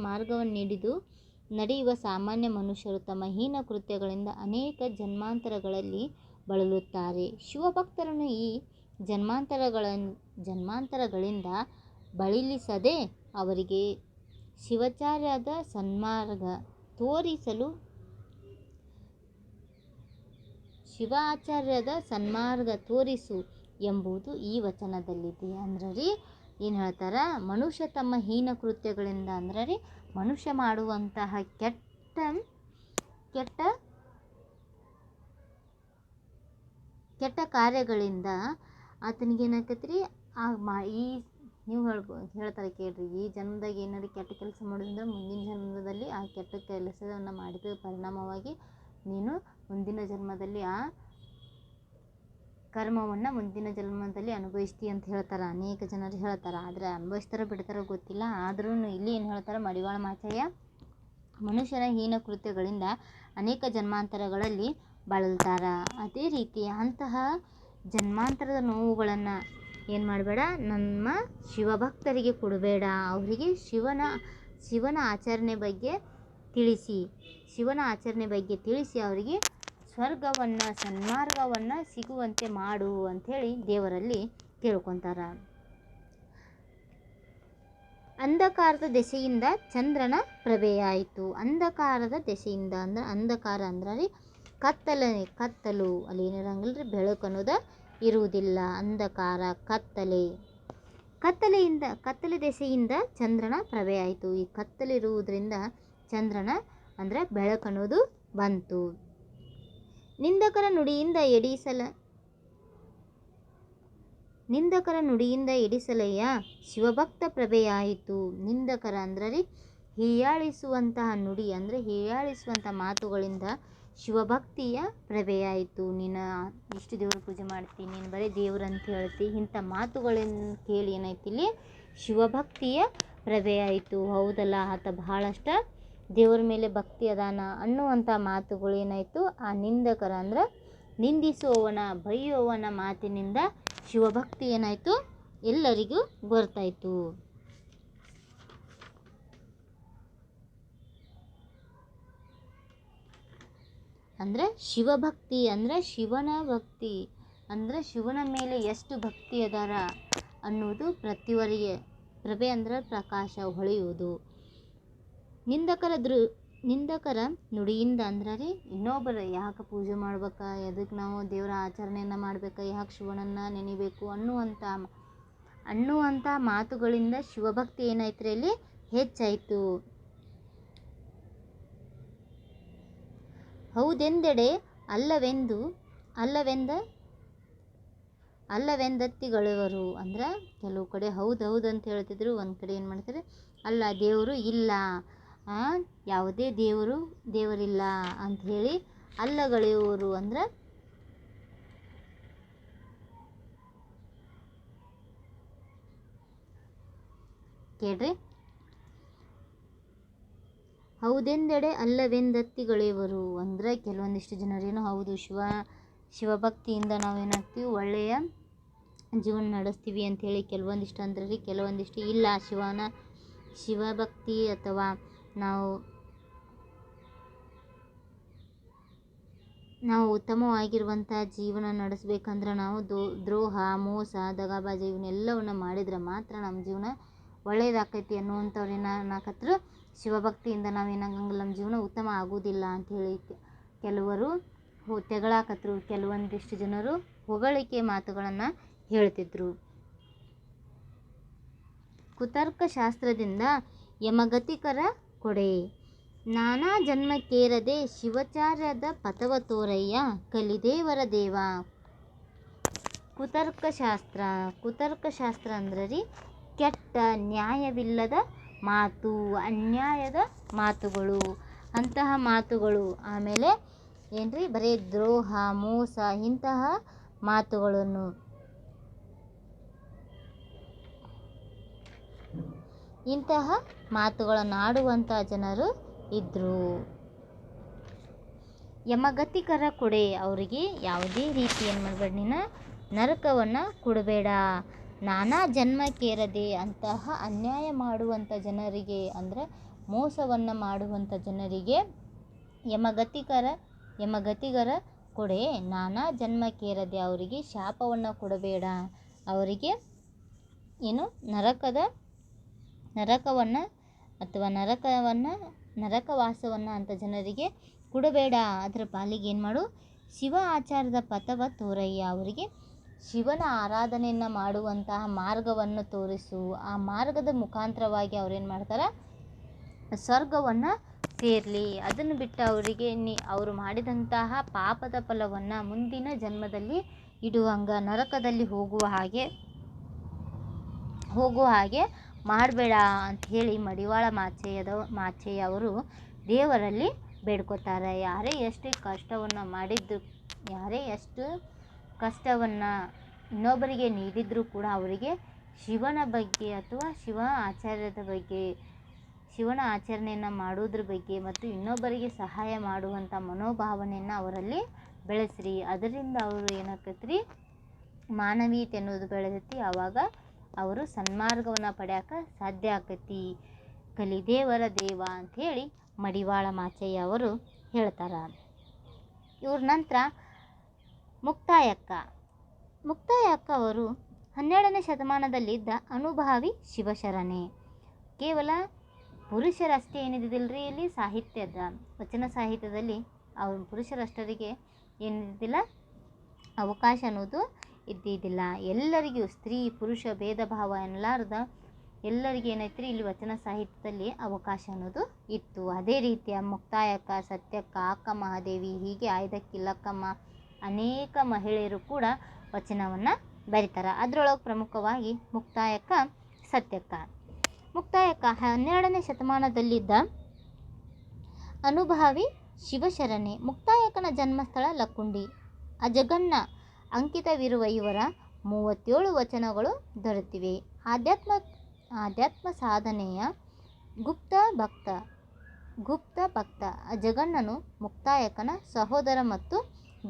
ಮಾರ್ಗವನ್ನಿಡಿದು ನಡೆಯುವ ಸಾಮಾನ್ಯ ಮನುಷ್ಯರು ತಮ್ಮ ಹೀನ ಕೃತ್ಯಗಳಿಂದ ಅನೇಕ ಜನ್ಮಾಂತರಗಳಲ್ಲಿ ಬಳಲುತ್ತಾರೆ. ಶಿವಭಕ್ತರನ್ನು ಈ ಜನ್ಮಾಂತರಗಳಿಂದ ಬಳಲಿಸದೆ ಅವರಿಗೆ ಶಿವಾಚಾರ್ಯದ ಸನ್ಮಾರ್ಗ ತೋರಿಸು ಎಂಬುದು ಈ ವಚನದಲ್ಲಿದೆ. ಅಂದ್ರೆ ರೀ ಏನು ಹೇಳ್ತಾರೆ? ಮನುಷ್ಯ ತಮ್ಮ ಹೀನ ಕೃತ್ಯಗಳಿಂದ ಅಂದ್ರೆ ರೀ ಮನುಷ್ಯ ಮಾಡುವಂತಹ ಕೆಟ್ಟ ಕಾರ್ಯಗಳಿಂದ ಆತನಿಗೇನಾಕೈತೆ ರೀ ಈ ನೀವು ಹೇಳ್ತಾರೆ ಕೇಳ್ರಿ, ಈ ಜನ್ಮದಾಗ ಏನಾದ್ರು ಕೆಟ್ಟ ಕೆಲಸ ಮಾಡೋದಂದ್ರೆ ಮುಂದಿನ ಜನ್ಮದಲ್ಲಿ ಆ ಕೆಟ್ಟ ಕೆಲಸವನ್ನು ಮಾಡಿದ ಪರಿಣಾಮವಾಗಿ ನೀನು ಮುಂದಿನ ಜನ್ಮದಲ್ಲಿ ಆ ಕರ್ಮವನ್ನು ಮುಂದಿನ ಜನ್ಮದಲ್ಲಿ ಅನುಭವಿಸ್ತೀವಿ ಅಂತ ಹೇಳ್ತಾರೆ. ಅನೇಕ ಜನರು ಹೇಳ್ತಾರೆ. ಆದರೆ ಅನುಭವಿಸ್ತಾರೋ ಬಿಡ್ತಾರೋ ಗೊತ್ತಿಲ್ಲ. ಆದ್ರೂ ಇಲ್ಲಿ ಏನು ಹೇಳ್ತಾರೆ ಮಡಿವಾಳ ಮಾಚಯ್ಯ? ಮನುಷ್ಯನ ಹೀನ ಕೃತ್ಯಗಳಿಂದ ಅನೇಕ ಜನ್ಮಾಂತರಗಳಲ್ಲಿ ಬಳಲ್ತಾರ. ಅದೇ ರೀತಿ ಅಂತಹ ಜನ್ಮಾಂತರದ ನೋವುಗಳನ್ನು ಏನು ಮಾಡಬೇಡ, ನಮ್ಮ ಶಿವಭಕ್ತರಿಗೆ ಕೊಡಬೇಡ. ಅವರಿಗೆ ಶಿವನ ಆಚರಣೆ ಬಗ್ಗೆ ತಿಳಿಸಿ ಅವರಿಗೆ ಸ್ವರ್ಗವನ್ನು ಸನ್ಮಾರ್ಗವನ್ನು ಸಿಗುವಂತೆ ಮಾಡು ಅಂಥೇಳಿ ದೇವರಲ್ಲಿ ಕೇಳ್ಕೊತಾರ. ಅಂಧಕಾರದ ದೆಸೆಯಿಂದ ಚಂದ್ರನ ಪ್ರಭೆಯಾಯಿತು. ಅಂಧಕಾರದ ದೆಸೆಯಿಂದ ಅಂದ್ರೆ ಅಂಧಕಾರ ಅಂದ್ರೆ ಕತ್ತಲು. ಅಲ್ಲಿ ಏನಿರಂಗಿಲ್ಲ ರೀ, ಬೆಳಕು ಅನ್ನೋದು ಇರುವುದಿಲ್ಲ. ಅಂಧಕಾರ, ಕತ್ತಲೆ ದೆಸೆಯಿಂದ ಚಂದ್ರನ ಪ್ರಭೆಯಾಯಿತು. ಈ ಕತ್ತಲಿರುವುದರಿಂದ ಚಂದ್ರನ ಅಂದರೆ ಬೆಳಕು ಅನ್ನೋದು ಬಂತು. ನಿಂದಕರ ನುಡಿಯಿಂದ ಎಡಿಸಲಯ್ಯ ಶಿವಭಕ್ತ ಪ್ರಭೆಯಾಯಿತು. ನಿಂದಕರ ಅಂದ್ರೆ ಹೀಯಾಳಿಸುವಂತಹ ನುಡಿ ಅಂದರೆ ಹೀಯಾಳಿಸುವಂಥ ಮಾತುಗಳಿಂದ ಶಿವಭಕ್ತಿಯ ಪ್ರಭೆಯಾಯಿತು. ನೀನು ಇಷ್ಟು ದೇವ್ರ ಪೂಜೆ ಮಾಡ್ತೀನಿ, ನೀನು ಬರೀ ದೇವ್ರಂತ ಹೇಳ್ತಿ, ಇಂಥ ಮಾತುಗಳನ್ನು ಕೇಳಿ ಏನಾಯ್ತು ಇಲ್ಲಿ ಶಿವಭಕ್ತಿಯ ಪ್ರಭೆಯಾಯಿತು. ಹೌದಲ್ಲ, ಆತ ಬಹಳಷ್ಟು ದೇವ್ರ ಮೇಲೆ ಭಕ್ತಿ ಅದಾನ ಅನ್ನುವಂಥ ಮಾತುಗಳು ಏನಾಯಿತು ಆ ನಿಂದಕರ ಅಂದ್ರೆ ನಿಂದಿಸುವವನ ಬೈಯುವವನ ಮಾತಿನಿಂದ ಶಿವಭಕ್ತಿ ಏನಾಯಿತು ಎಲ್ಲರಿಗೂ ಗೊತ್ತಾಯಿತು. ಅಂದರೆ ಶಿವಭಕ್ತಿ ಅಂದರೆ ಶಿವನ ಭಕ್ತಿ ಅಂದರೆ ಶಿವನ ಮೇಲೆ ಎಷ್ಟು ಭಕ್ತಿ ಅದಾರ ಅನ್ನೋದು ಪ್ರತಿವರಿಗೆ ಪ್ರಭೆ ಅಂದರೆ ಪ್ರಕಾಶ ಹೊಳೆಯುವುದು. ನಿಂದಕರ ನುಡಿಯಿಂದ ಅಂದ್ರೆ ರೀ ಇನ್ನೊಬ್ಬರು ಯಾಕೆ ಪೂಜೆ ಮಾಡ್ಬೇಕಾ, ಎದಕ್ಕೆ ನಾವು ದೇವರ ಆಚರಣೆಯನ್ನು ಮಾಡ್ಬೇಕಾ, ಯಾಕೆ ಶಿವನನ್ನು ನೆನಿಬೇಕು ಅನ್ನುವಂಥ ಮಾತುಗಳಿಂದ ಶಿವಭಕ್ತಿ ಏನಾಯ್ತು ಇಲ್ಲಿ ಹೆಚ್ಚಾಯಿತು. ಹೌದೆಂದೆಡೆ ಅಲ್ಲವೆಂದತ್ತಿಗಳುವರು ಅಂದ್ರೆ ಕೆಲವು ಕಡೆ ಹೌದು ಅಂತ ಹೇಳ್ತಿದ್ರು, ಒಂದು ಕಡೆ ಏನು ಮಾಡ್ತಾರೆ ಅಲ್ಲ ದೇವರು ಇಲ್ಲ, ಯಾವುದೇ ದೇವರಿಲ್ಲ ಅಂಥೇಳಿ ಅಲ್ಲಗಳೆಯುವರು. ಅಂದ್ರೆ ಕೇಳ್ರಿ, ಹೌದೆಂದೆಡೆ ಅಲ್ಲವೆಂದತ್ತಿಗಳೆಯುವರು ಅಂದರೆ ಕೆಲವೊಂದಿಷ್ಟು ಜನರೇನು ಹೌದು ಶಿವಭಕ್ತಿಯಿಂದ ನಾವೇನಾಗ್ತೀವಿ ಒಳ್ಳೆಯ ಜೀವನ ನಡೆಸ್ತೀವಿ ಅಂಥೇಳಿ ಕೆಲವೊಂದಿಷ್ಟು ಅಂದ್ರೆ ಕೆಲವೊಂದಿಷ್ಟು ಇಲ್ಲ, ಶಿವಭಕ್ತಿ ಅಥವಾ ನಾವು ಉತ್ತಮವಾಗಿರುವಂಥ ಜೀವನ ನಡೆಸ್ಬೇಕಂದ್ರೆ ನಾವು ದ್ರೋಹ, ಮೋಸ, ದಗಾಬಾಜಿ ಇವನ್ನೆಲ್ಲವನ್ನು ಮಾಡಿದ್ರೆ ಮಾತ್ರ ನಮ್ಮ ಜೀವನ ಒಳ್ಳೆಯದಾಕೈತಿ ಅನ್ನುವಂಥವ್ರು ಏನಾಕತ್ರು ಶಿವಭಕ್ತಿಯಿಂದ ನಾವೇನಾಗಂಗಿಲ್ಲ, ನಮ್ಮ ಜೀವನ ಉತ್ತಮ ಆಗೋದಿಲ್ಲ ಅಂಥೇಳಿ ಕೆಲವರು ತೆಗಳಾಕತ್ರು. ಕೆಲವೊಂದಿಷ್ಟು ಜನರು ಹೊಗಳಿಕೆ ಮಾತುಗಳನ್ನು ಹೇಳ್ತಿದ್ರು. ಕುತರ್ಕಶಾಸ್ತ್ರದಿಂದ ಯಮಗತಿಕರ ಕೊಡೆ, ನಾನಾ ಜನ್ಮಕ್ಕೇರದೆ ಶಿವಾಚಾರ್ಯದ ಪಥವ ತೋರಯ್ಯ ಕಲಿದೇವರ ದೇವ. ಕುತರ್ಕಶಾಸ್ತ್ರ ಅಂದ್ರೆ ಕೆಟ್ಟ ನ್ಯಾಯವಿಲ್ಲದ ಮಾತು, ಅನ್ಯಾಯದ ಮಾತುಗಳು, ಅಂತಹ ಮಾತುಗಳು. ಆಮೇಲೆ ಏನ್ರಿ, ಬರೀ ದ್ರೋಹ, ಮೋಸ, ಇಂತಹ ಮಾತುಗಳನ್ನಾಡುವಂಥ ಜನರು ಇದ್ದರು. ಯಮಗತಿಕರ ಕೊಡೆ, ಅವರಿಗೆ ಯಾವುದೇ ರೀತಿ ಏನು ಮಾಡಬೇಡ, ನೀನು ನರಕವನ್ನು ಕೊಡಬೇಡ. ನಾನಾ ಜನ್ಮಕ್ಕೇರದೆ, ಅಂತಹ ಅನ್ಯಾಯ ಮಾಡುವಂಥ ಜನರಿಗೆ, ಅಂದರೆ ಮೋಸವನ್ನು ಮಾಡುವಂಥ ಜನರಿಗೆ ಯಮಗತಿಗರ ಕೊಡೆ, ನಾನಾ ಜನ್ಮಕ್ಕೇರದೆ, ಅವರಿಗೆ ಶಾಪವನ್ನು ಕೊಡಬೇಡ. ಅವರಿಗೆ ಏನು ನರಕವನ್ನು ಅಥವಾ ನರಕವಾಸವನ್ನು ಅಂಥ ಜನರಿಗೆ ಕೊಡಬೇಡ. ಅದರ ಪಾಲಿಗೆ ಏನು ಮಾಡು, ಶಿವ ಆಚಾರದ ಪಥವ ತೋರಯ್ಯ. ಅವರಿಗೆ ಶಿವನ ಆರಾಧನೆಯನ್ನು ಮಾಡುವಂತಹ ಮಾರ್ಗವನ್ನು ತೋರಿಸು. ಆ ಮಾರ್ಗದ ಮುಖಾಂತರವಾಗಿ ಅವ್ರೇನು ಮಾಡ್ತಾರೆ, ಸ್ವರ್ಗವನ್ನು ಸೇರಲಿ. ಅದನ್ನು ಬಿಟ್ಟು ಅವರಿಗೆ ಅವರು ಮಾಡಿದಂತಹ ಪಾಪದ ಫಲವನ್ನು ಮುಂದಿನ ಜನ್ಮದಲ್ಲಿ ಇಡುವಂಗ, ನರಕದಲ್ಲಿ ಹೋಗುವ ಹಾಗೆ ಮಾಡಬೇಡ ಅಂಥೇಳಿ ಮಡಿವಾಳ ಮಾಚಯ್ಯ ಅವರು ದೇವರಲ್ಲಿ ಬೇಡ್ಕೋತಾರೆ. ಯಾರೇ ಎಷ್ಟು ಕಷ್ಟವನ್ನು ಮಾಡಿದ್ರು, ಯಾರೇ ಎಷ್ಟು ಕಷ್ಟವನ್ನು ಇನ್ನೊಬ್ಬರಿಗೆ ನೀಡಿದರೂ ಕೂಡ ಅವರಿಗೆ ಶಿವನ ಬಗ್ಗೆ ಅಥವಾ ಶಿವನ ಆಚರಣೆಯನ್ನು ಮಾಡೋದ್ರ ಬಗ್ಗೆ ಮತ್ತು ಇನ್ನೊಬ್ಬರಿಗೆ ಸಹಾಯ ಮಾಡುವಂಥ ಮನೋಭಾವನೆಯನ್ನು ಅವರಲ್ಲಿ ಬೆಳೆಸ್ರಿ. ಅದರಿಂದ ಅವರು ಏನಾಕತ್ರಿ, ಮಾನವೀಯತೆ ಅನ್ನೋದು ಬೆಳೆದೈತಿ. ಆವಾಗ ಅವರು ಸನ್ಮಾರ್ಗವನ್ನು ಪಡ್ಯಾಕ ಸಾಧ್ಯ ಆಕತಿ. ಕಲಿದೇವರ ದೇವ ಅಂಥೇಳಿ ಮಡಿವಾಳ ಮಾಚಯ್ಯ ಅವರು ಹೇಳ್ತಾರೆ. ಇವ್ರ ನಂತರ ಮುಕ್ತಾಯಕ್ಕ ಅವರು 12ನೇ ಶತಮಾನದಲ್ಲಿದ್ದ ಅನುಭಾವಿ ಶಿವಶರಣೆ. ಕೇವಲ ಪುರುಷರಷ್ಟೇ ಏನಿದ್ದಿಲ್ಲರಿ, ಇಲ್ಲಿ ವಚನ ಸಾಹಿತ್ಯದಲ್ಲಿ ಪುರುಷರಷ್ಟರಿಗೆ ಏನಿದ್ದಿಲ್ಲ, ಅವಕಾಶ ಅನ್ನೋದು ಇದ್ದಿದ್ದಿಲ್ಲ. ಎಲ್ಲರಿಗೂ ಸ್ತ್ರೀ ಪುರುಷ ಭೇದ ಭಾವ ಎನ್ನಲಾರ್ದ ಎಲ್ಲರಿಗೂ ಏನೈತ್ರಿ, ಇಲ್ಲಿ ವಚನ ಸಾಹಿತ್ಯದಲ್ಲಿ ಅವಕಾಶ ಅನ್ನೋದು ಇತ್ತು. ಅದೇ ರೀತಿಯ ಮುಕ್ತಾಯಕ್ಕ, ಸತ್ಯಕ್ಕ, ಅಕ್ಕ ಮಹಾದೇವಿ, ಹೀಗೆ ಆಯ್ದಕ್ಕಿಲ್ಲಕ್ಕಮ್ಮ, ಅನೇಕ ಮಹಿಳೆಯರು ಕೂಡ ವಚನವನ್ನು ಬರೀತಾರೆ. ಅದರೊಳಗೆ ಪ್ರಮುಖವಾಗಿ ಮುಕ್ತಾಯಕ್ಕ, ಸತ್ಯಕ್ಕ. 12ನೇ ಶತಮಾನದಲ್ಲಿದ್ದ ಅನುಭಾವಿ ಶಿವಶರಣೆ. ಮುಕ್ತಾಯಕ್ಕನ ಜನ್ಮಸ್ಥಳ ಲಕ್ಕುಂಡಿ. ಅಜಗನ್ನ ಅಂಕಿತವಿರುವ ಇವರ 37 ವಚನಗಳು ದೊರೆತಿವೆ. ಆಧ್ಯಾತ್ಮ ಸಾಧನೆಯ ಗುಪ್ತ ಭಕ್ತ ಅಜಗನ್ನನು ಮುಕ್ತಾಯಕ್ಕನ ಸಹೋದರ ಮತ್ತು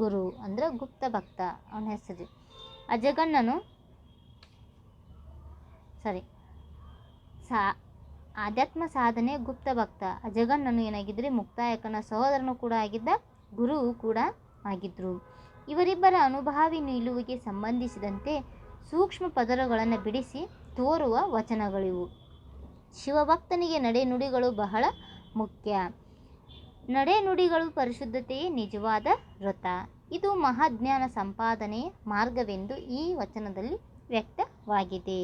ಗುರು. ಅಂದರೆ ಗುಪ್ತ ಭಕ್ತ ಅವನ ಹೆಸರು. ಆಧ್ಯಾತ್ಮ ಸಾಧನೆ ಗುಪ್ತ ಭಕ್ತ ಅಜಗನ್ನನು ಏನಾಗಿದ್ದರೆ ಮುಕ್ತಾಯಕ್ಕನ ಸಹೋದರನು ಕೂಡ ಆಗಿದ್ದ, ಗುರುವು ಕೂಡ ಆಗಿದ್ದರು. ಇವರಿಬ್ಬರ ಅನುಭಾವಿ ನಿಲುವಿಗೆ ಸಂಬಂಧಿಸಿದಂತೆ ಸೂಕ್ಷ್ಮ ಪದರಗಳನ್ನು ಬಿಡಿಸಿ ತೋರುವ ವಚನಗಳಿವು. ಶಿವಭಕ್ತನಿಗೆ ನಡೆನುಡಿಗಳು ಬಹಳ ಮುಖ್ಯ. ನಡೆನುಡಿಗಳು ಪರಿಶುದ್ಧತೆಯೇ ನಿಜವಾದ ವ್ರತ. ಇದು ಮಹಾಜ್ಞಾನ ಸಂಪಾದನೆಯ ಮಾರ್ಗವೆಂದು ಈ ವಚನದಲ್ಲಿ ವ್ಯಕ್ತವಾಗಿದೆ.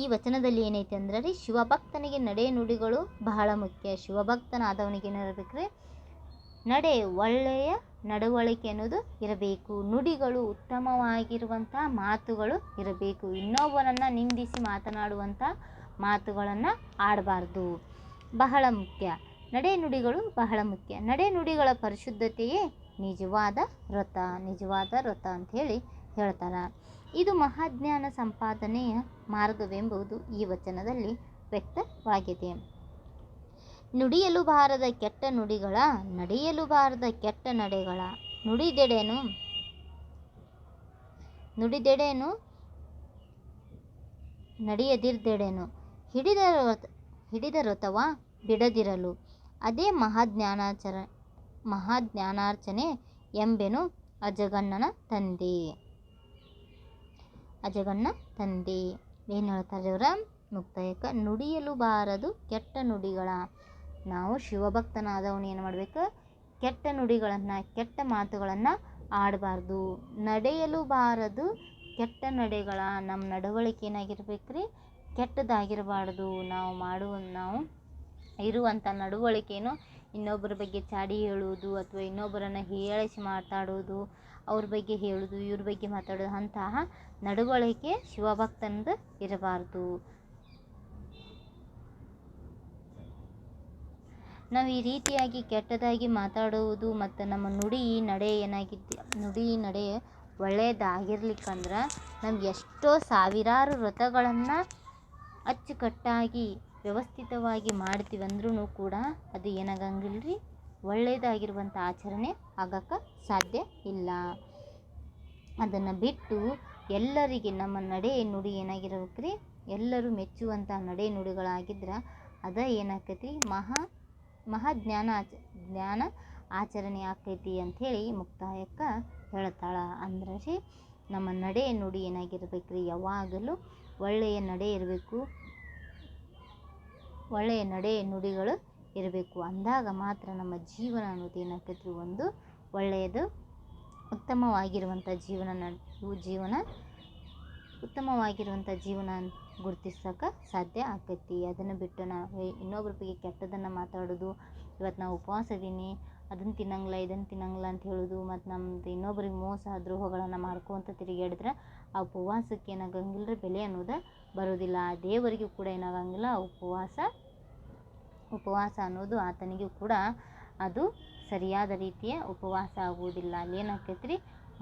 ಈ ವಚನದಲ್ಲಿ ಏನೈತೆ ಅಂದ್ರೆ ರೀ, ಶಿವಭಕ್ತನಿಗೆ ನಡೆನುಡಿಗಳು ಬಹಳ ಮುಖ್ಯ. ಶಿವಭಕ್ತನಾದವನಿಗೆ ಏನಿರಬೇಕ್ರಿ, ಒಳ್ಳೆಯ ನಡವಳಿಕೆ ಅನ್ನೋದು ಇರಬೇಕು. ನುಡಿಗಳು ಉತ್ತಮವಾಗಿರುವಂಥ ಮಾತುಗಳು ಇರಬೇಕು. ಇನ್ನೊಬ್ಬರನ್ನು ನಿಂದಿಸಿ ಮಾತನಾಡುವಂಥ ಮಾತುಗಳನ್ನು ಆಡಬಾರ್ದು. ಬಹಳ ಮುಖ್ಯ. ನಡೆನುಡಿಗಳು ಬಹಳ ಮುಖ್ಯ. ನಡೆನುಡಿಗಳ ಪರಿಶುದ್ಧತೆಯೇ ನಿಜವಾದ ವ್ರತ ಅಂತ ಹೇಳಿ ಹೇಳ್ತಾರೆ. ಇದು ಮಹಾಜ್ಞಾನ ಸಂಪಾದನೆಯ ಮಾರ್ಗವೆಂಬುದು ಈ ವಚನದಲ್ಲಿ ವ್ಯಕ್ತವಾಗಿದೆ. ನುಡಿಯಲು ಬಾರದ ಕೆಟ್ಟ ನುಡಿಗಳ, ನಡೆಯಲು ಬಾರದ ಕೆಟ್ಟ ನಡೆಗಳ, ನುಡಿದೆಡೆನು ನಡೆಯದಿರ್ದೆಡೆನು, ಹಿಡಿದ ರಥವ ಬಿಡದಿರಲು, ಅದೇ ಮಹಾಜ್ಞಾನಾರ್ಚನೆ ಎಂಬೆನು ಅಜಗನ್ನ ತಂದೆ. ಏನು ಹೇಳ್ತಾರೆ ಇವರ ಮುಕ್ತಾಯಕ್ಕ? ನುಡಿಯಲು ಬಾರದು ಕೆಟ್ಟ ನುಡಿಗಳ. ನಾವು ಶಿವಭಕ್ತನಾದವನು ಏನು ಮಾಡಬೇಕು? ಕೆಟ್ಟ ನುಡಿಗಳನ್ನು, ಕೆಟ್ಟ ಮಾತುಗಳನ್ನು ಆಡಬಾರ್ದು. ನಡೆಯಲು ಬಾರದು ಕೆಟ್ಟ ನಡೆಗಳ. ನಮ್ಮ ನಡವಳಿಕೆ ಏನಾಗಿರ್ಬೇಕ್ರಿ? ಕೆಟ್ಟದಾಗಿರಬಾರ್ದು. ನಾವು ಇರುವಂಥ ನಡವಳಿಕೆಯನ್ನು ಇನ್ನೊಬ್ಬರ ಬಗ್ಗೆ ಚಾಡಿ ಹೇಳುವುದು ಅಥವಾ ಇನ್ನೊಬ್ಬರನ್ನು ಹೀಯಾಳಿಸಿ ಮಾತಾಡೋದು, ಅವ್ರ ಬಗ್ಗೆ ಹೇಳೋದು, ಇವ್ರ ಬಗ್ಗೆ ಮಾತಾಡೋದು, ಅಂತಹ ನಡವಳಿಕೆ ಶಿವಭಕ್ತನದು ಇರಬಾರ್ದು. ನಾವು ಈ ರೀತಿಯಾಗಿ ಕೆಟ್ಟದಾಗಿ ಮಾತಾಡುವುದು ಮತ್ತು ನಮ್ಮ ನುಡಿ ನಡೆ ಒಳ್ಳೆಯದಾಗಿರ್ಲಿಕ್ಕಂದ್ರೆ ನಮ್ಗೆ ಎಷ್ಟೋ ಸಾವಿರಾರು ವ್ರತಗಳನ್ನು ಅಚ್ಚುಕಟ್ಟಾಗಿ ವ್ಯವಸ್ಥಿತವಾಗಿ ಮಾಡ್ತೀವಿ ಅಂದ್ರೂ ಕೂಡ ಅದು ಏನಾಗಂಗಿಲ್ಲ ರೀ, ಒಳ್ಳೆಯದಾಗಿರುವಂಥ ಆಚರಣೆ ಆಗಕ್ಕೆ ಸಾಧ್ಯ ಇಲ್ಲ. ಅದನ್ನು ಬಿಟ್ಟು ಎಲ್ಲರಿಗೆ ನಮ್ಮ ನಡೆ ನುಡಿ ಏನಾಗಿರ್ಬೇಕು ರೀ, ಎಲ್ಲರೂ ಮೆಚ್ಚುವಂಥ ನಡೆ ನುಡಿಗಳಾಗಿದ್ರೆ ಅದ ಏನಾಕೈತಿ ಜ್ಞಾನ ಆಚರಣೆ ಆಕೈತಿ ಅಂಥೇಳಿ ಮುಕ್ತಾಯಕ್ಕೆ ಹೇಳ್ತಾಳೆ. ಅಂದ್ರೆ ರೀ ನಮ್ಮ ನಡೆ ನುಡಿ ಏನಾಗಿರ್ಬೇಕು ರೀ, ಯಾವಾಗಲೂ ಒಳ್ಳೆಯ ನಡೆ ಇರಬೇಕು, ಒಳ್ಳೆಯ ನಡೆ ನುಡಿಗಳು ಇರಬೇಕು. ಅಂದಾಗ ಮಾತ್ರ ನಮ್ಮ ಜೀವನ ಅನ್ನೋದು ಏನಾಕೈತಿ ರೀ, ಒಂದು ಒಳ್ಳೆಯದು ಉತ್ತಮವಾಗಿರುವಂಥ ಜೀವನ ಗುರುತಿಸೋಕೆ ಸಾಧ್ಯ ಆಕೈತಿ. ಅದನ್ನು ಬಿಟ್ಟು ನಾವು ಇನ್ನೊಬ್ರ ಬಗ್ಗೆ ಕೆಟ್ಟದನ್ನು ಮಾತಾಡೋದು, ಇವತ್ತು ನಾವು ಉಪವಾಸ ಇದೀನಿ ಅದನ್ನು ತಿನ್ನಂಗಿಲ್ಲ ಇದನ್ನು ತಿನ್ನಂಗಿಲ್ಲ ಅಂತ ಹೇಳೋದು, ಮತ್ತು ನಮ್ಮದು ಇನ್ನೊಬ್ರಿಗೆ ಮೋಸ ದ್ರೋಹಗಳನ್ನು ಮಾಡ್ಕೊತ ತಿರುಗಾಡಿದ್ರೆ ಆ ಉಪವಾಸಕ್ಕೆ ಏನಾಗಂಗಿಲ್ಲ ರೀ, ಬೆಲೆ ಅನ್ನೋದು ಬರೋದಿಲ್ಲ. ದೇವರಿಗೂ ಕೂಡ ಏನಾಗಂಗಿಲ್ಲ, ಉಪವಾಸ ಅನ್ನೋದು ಆತನಿಗೂ ಕೂಡ ಅದು ಸರಿಯಾದ ರೀತಿಯ ಉಪವಾಸ ಆಗುವುದಿಲ್ಲ. ಅಲ್ಲಿ ಏನಾಕೈತಿ ರೀ,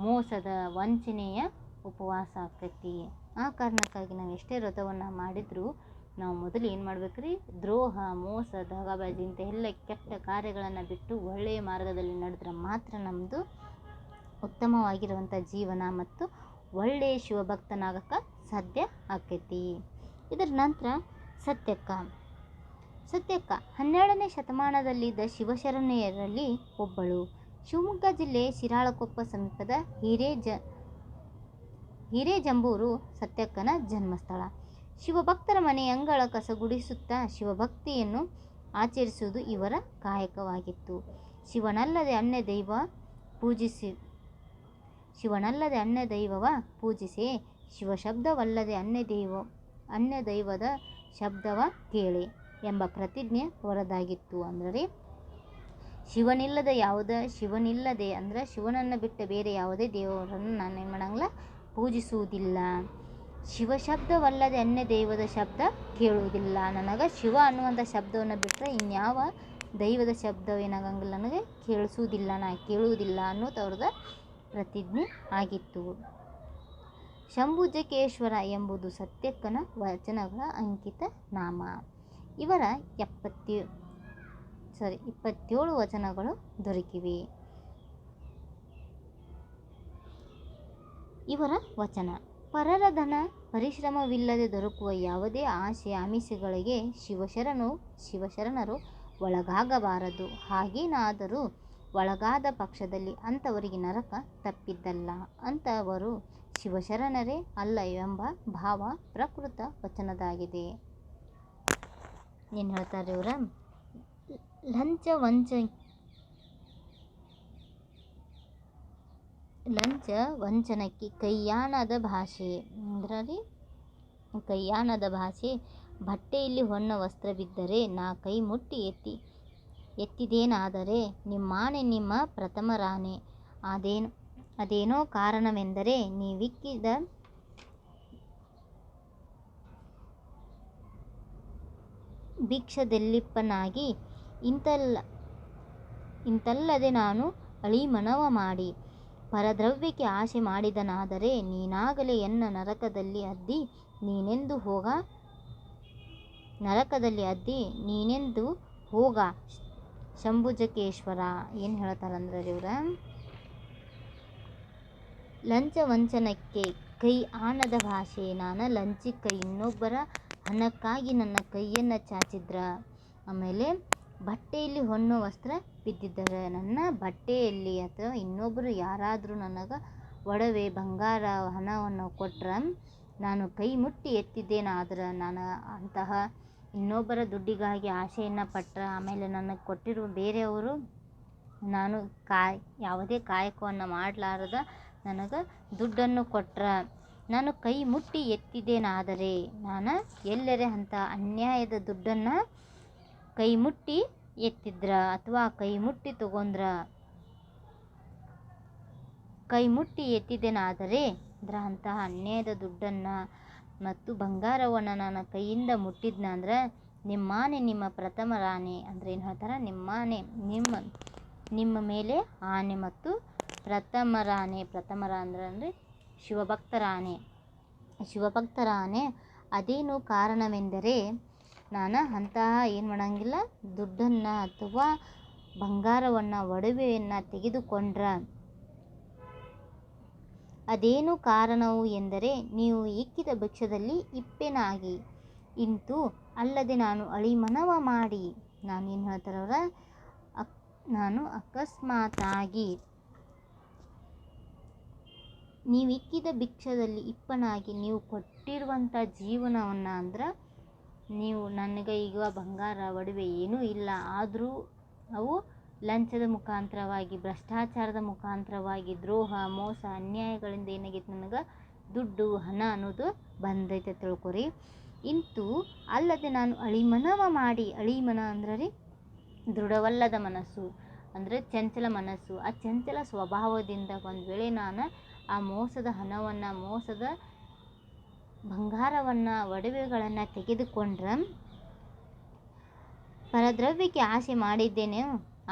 ಮೋಸದ ವಂಚನೆಯ ಉಪವಾಸ ಆಕೈತಿ. ಆ ಕಾರಣಕ್ಕಾಗಿ ನಾವು ಎಷ್ಟೇ ವ್ರತವನ್ನು ಮಾಡಿದರೂ ನಾವು ಮೊದಲು ಏನು ಮಾಡ್ಬೇಕು ರೀ, ದ್ರೋಹ, ಮೋಸ, ದಗಾಬಾಜಿ ಇಂಥ ಎಲ್ಲ ಕೆಟ್ಟ ಕಾರ್ಯಗಳನ್ನು ಬಿಟ್ಟು ಒಳ್ಳೆಯ ಮಾರ್ಗದಲ್ಲಿ ನಡೆದ್ರೆ ಮಾತ್ರ ನಮ್ಮದು ಉತ್ತಮವಾಗಿರುವಂಥ ಜೀವನ ಮತ್ತು ಒಳ್ಳೆಯ ಶಿವಭಕ್ತನಾಗಕ್ಕೆ ಸಾಧ್ಯ ಆಕೈತಿ. ಇದರ ನಂತರ ಸತ್ಯಕ್ಕ 12ನೇ ಶತಮಾನದಲ್ಲಿದ್ದ ಶಿವಶರಣೆಯರಲ್ಲಿ ಒಬ್ಬಳು. ಶಿವಮೊಗ್ಗ ಜಿಲ್ಲೆ ಶಿರಾಳಕೊಪ್ಪ ಸಮೀಪದ ಹಿರೇಜಂಬೂರು ಸತ್ಯಕ್ಕನ ಜನ್ಮಸ್ಥಳ. ಶಿವಭಕ್ತರ ಮನೆಯ ಅಂಗಳ ಕಸಗುಡಿಸುತ್ತಾ ಶಿವಭಕ್ತಿಯನ್ನು ಆಚರಿಸುವುದು ಇವರ ಕಾಯಕವಾಗಿತ್ತು. ಶಿವನಲ್ಲದೆ ಅನ್ಯ ದೈವವ ಪೂಜಿಸೆ, ಶಿವಶಬ್ದವಲ್ಲದೆ ಅನ್ಯ ದೈವದ ಶಬ್ದವ ಕೇಳೆ ಎಂಬ ಪ್ರತಿಜ್ಞೆ ಹೊರದಾಗಿತ್ತು. ಅಂದರೆ ಶಿವನಿಲ್ಲದೆ ಅಂದರೆ ಶಿವನನ್ನು ಬಿಟ್ಟ ಬೇರೆ ಯಾವುದೇ ದೇವರನ್ನು ನಾನೇನು ಮಾಡಂಗಿಲ್ಲ, ಪೂಜಿಸುವುದಿಲ್ಲ. ಶಿವಶಬ್ದವಲ್ಲದೆ ಅನ್ಯ ದೈವದ ಶಬ್ದ ಕೇಳುವುದಿಲ್ಲ. ನನಗೆ ಶಿವ ಅನ್ನುವಂಥ ಶಬ್ದವನ್ನು ಬಿಟ್ಟರೆ ಇನ್ಯಾವ ದೈವದ ಶಬ್ದವೇನಾಗಂಗಿಲ್ಲ, ನನಗೆ ಕೇಳಿಸುವುದಿಲ್ಲ, ಕೇಳುವುದಿಲ್ಲ ಅನ್ನೋದು ಅವ್ರದ್ದು ಪ್ರತಿಜ್ಞೆ ಆಗಿತ್ತು. ಶಂಭುಜಕೇಶ್ವರ ಎಂಬುದು ಸತ್ಯಕ್ಕನ ವಚನಗಳ ಅಂಕಿತ ನಾಮ. ಇವರ 27 ವಚನಗಳು ದೊರಕಿವೆ. ಇವರ ವಚನ: ಪರರ ಧನ ಪರಿಶ್ರಮವಿಲ್ಲದೆ ದೊರಕುವ ಯಾವುದೇ ಆಸೆ ಆಮಿಷಗಳಿಗೆ ಶಿವಶರಣರು ಒಳಗಾಗಬಾರದು. ಹಾಗೇನಾದರೂ ಒಳಗಾದ ಪಕ್ಷದಲ್ಲಿ ಅಂಥವರಿಗೆ ನರಕ ತಪ್ಪಿದ್ದಲ್ಲ. ಅಂಥವರು ಶಿವಶರಣರೇ ಅಲ್ಲ ಎಂಬ ಭಾವ ಪ್ರಕೃತ ವಚನದಾಗಿದೆ. ಏನು ಹೇಳ್ತಾರೆ ಇವರ? ಲಂಚ ವಂಚನಕ್ಕೆ ಕೈಯಾನದ ಭಾಷೆ. ಅಂದ್ರೆ ರೀ, ಕೈಯಾನದ ಭಾಷೆ: ಬಟ್ಟೆಯಲ್ಲಿ ಹೊನ್ನ ವಸ್ತ್ರ ಬಿದ್ದರೆ ನಾ ಕೈ ಮುಟ್ಟಿ ಎತ್ತಿದೇನಾದರೆ ನಿಮ್ಮಾನೆ ನಿಮ್ಮ ಪ್ರಥಮರಾನೆ. ಅದೇನೋ ಕಾರಣವೆಂದರೆ ನೀವಿಕ್ಕಿದ ಭಿಕ್ಷದೆಲ್ಲಿಪ್ಪನಾಗಿ ಇಂತಲ್ಲದೆ ನಾನು ಅಳಿಮನವ ಮಾಡಿ ಪರದ್ರವ್ಯಕ್ಕೆ ಆಶೆ ಮಾಡಿದನಾದರೆ ನೀನಾಗಲೇ ಎನ್ನ ನರಕದಲ್ಲಿ ಅದ್ದಿ ನೀನೆಂದು ಹೋಗ ಶಂಭುಜಕೇಶ್ವರ. ಏನು ಹೇಳ್ತಾರಂದ್ರೆ ಇವರ? ಲಂಚ ವಂಚನಕ್ಕೆ ಕೈ ಆನದ ಭಾಷೆ: ನಾನು ಲಂಚಿಕ ಇನ್ನೊಬ್ಬರ ಹಣಕ್ಕಾಗಿ ನನ್ನ ಕೈಯನ್ನು ಚಾಚಿದ್ರ, ಆಮೇಲೆ ಬಟ್ಟೆಯಲ್ಲಿ ಹೊನ್ನ ವಸ್ತ್ರ ಬಿದ್ದಿದ್ದರೆ, ನನ್ನ ಬಟ್ಟೆಯಲ್ಲಿ ಅಥವಾ ಇನ್ನೊಬ್ಬರು ಯಾರಾದರೂ ನನಗೆ ಒಡವೆ ಬಂಗಾರ ಹಣವನ್ನು ಕೊಟ್ರೆ ನಾನು ಕೈ ಮುಟ್ಟಿ ಎತ್ತಿದ್ದೇನಾದ್ರೆ, ನಾನು ಅಂತಹ ಇನ್ನೊಬ್ಬರ ದುಡ್ಡಿಗಾಗಿ ಆಸೆಯನ್ನು ಪಟ್ಟರೆ, ಆಮೇಲೆ ನನಗೆ ಕೊಟ್ಟಿರುವ ಬೇರೆಯವರು ನಾನು ಯಾವುದೇ ಕಾಯಕವನ್ನು ಮಾಡಲಾರದ ನನಗೆ ದುಡ್ಡನ್ನು ಕೊಟ್ರೆ, ನಾನು ಕೈ ಮುಟ್ಟಿ ಎತ್ತಿದ್ದೇನಾದರೆ, ನಾನು ಎಲ್ಲರೇ ಅಂಥ ಅನ್ಯಾಯದ ದುಡ್ಡನ್ನು ಕೈ ಮುಟ್ಟಿ ಎತ್ತಿದ್ರ ಅಥವಾ ಕೈ ಮುಟ್ಟಿ ತಗೊಂಡ್ರ, ಕೈ ಮುಟ್ಟಿ ಎತ್ತಿದ್ದೇನಾದರೆ ಅಂತಹ ಅನ್ಯಾಯದ ದುಡ್ಡನ್ನು ಮತ್ತು ಬಂಗಾರವನ್ನು ನಾನು ಕೈಯಿಂದ ಮುಟ್ಟಿದ್ನಂದ್ರೆ ನಿಮ್ಮಾನೆ ನಿಮ್ಮ ಪ್ರಥಮರಾನೆ ಅಂದರೆ ಏನು ಹೇಳ್ತಾರೆ, ನಿಮ್ಮಾನೆ ನಿಮ್ಮ ಮೇಲೆ ಆನೆ ಮತ್ತು ಪ್ರಥಮರಾನೆ. ಪ್ರಥಮರ ಅಂದರೆ ಶಿವಭಕ್ತರಾನೆ. ಅದೇನು ಕಾರಣವೆಂದರೆ ನಾನು ಅಂತಹ ಏನು ಮಾಡಂಗಿಲ್ಲ, ದುಡ್ಡನ್ನು ಅಥವಾ ಬಂಗಾರವನ್ನು ಒಡವೆಯನ್ನು ತೆಗೆದುಕೊಂಡ್ರೆ. ಅದೇನು ಕಾರಣವು ಎಂದರೆ ನೀವು ಇಕ್ಕಿದ ಭಿಕ್ಷದಲ್ಲಿ ಇಪ್ಪೆನಾಗಿ ಇಂತು, ಅಲ್ಲದೆ ನಾನು ಅಳಿಮನವ ಮಾಡಿ. ನಾನು ಏನು ಹೇಳ್ತಾರವ್ರ, ನಾನು ಅಕಸ್ಮಾತಾಗಿ ನೀವು ಇಕ್ಕಿದ ಭಿಕ್ಷದಲ್ಲಿ ಇಪ್ಪನಾಗಿ ನೀವು ಕೊಟ್ಟಿರುವಂಥ ಜೀವನವನ್ನು ಅಂದ್ರೆ, ನೀವು ನನಗೆ ಈಗ ಬಂಗಾರ ಒಡವೆ ಏನೂ ಇಲ್ಲ, ಆದರೂ ಅವು ಲಂಚದ ಮುಖಾಂತರವಾಗಿ, ಭ್ರಷ್ಟಾಚಾರದ ಮುಖಾಂತರವಾಗಿ, ದ್ರೋಹ ಮೋಸ ಅನ್ಯಾಯಗಳಿಂದ ಏನಾಗೈತೆ, ನನಗೆ ದುಡ್ಡು ಹಣ ಅನ್ನೋದು ಬಂದೈತೆ ತಿಳ್ಕೊರಿ. ಇಂತು ಅಲ್ಲದೆ ನಾನು ಅಳಿಮನವ ಮಾಡಿ. ಅಳಿಮನ ಅಂದ್ರೆ ರೀ ದೃಢವಲ್ಲದ ಮನಸ್ಸು, ಅಂದರೆ ಚಂಚಲ ಮನಸ್ಸು. ಆ ಚಂಚಲ ಸ್ವಭಾವದಿಂದ ಒಂದು ವೇಳೆ ನಾನು ಆ ಮೋಸದ ಹಣವನ್ನು, ಮೋಸದ ಬಂಗಾರವನ್ನು, ಒಡವೆಗಳನ್ನು ತೆಗೆದುಕೊಂಡ್ರೆ, ಪರದ್ರವ್ಯಕ್ಕೆ ಆಸೆ ಮಾಡಿದ್ದೇನೆ.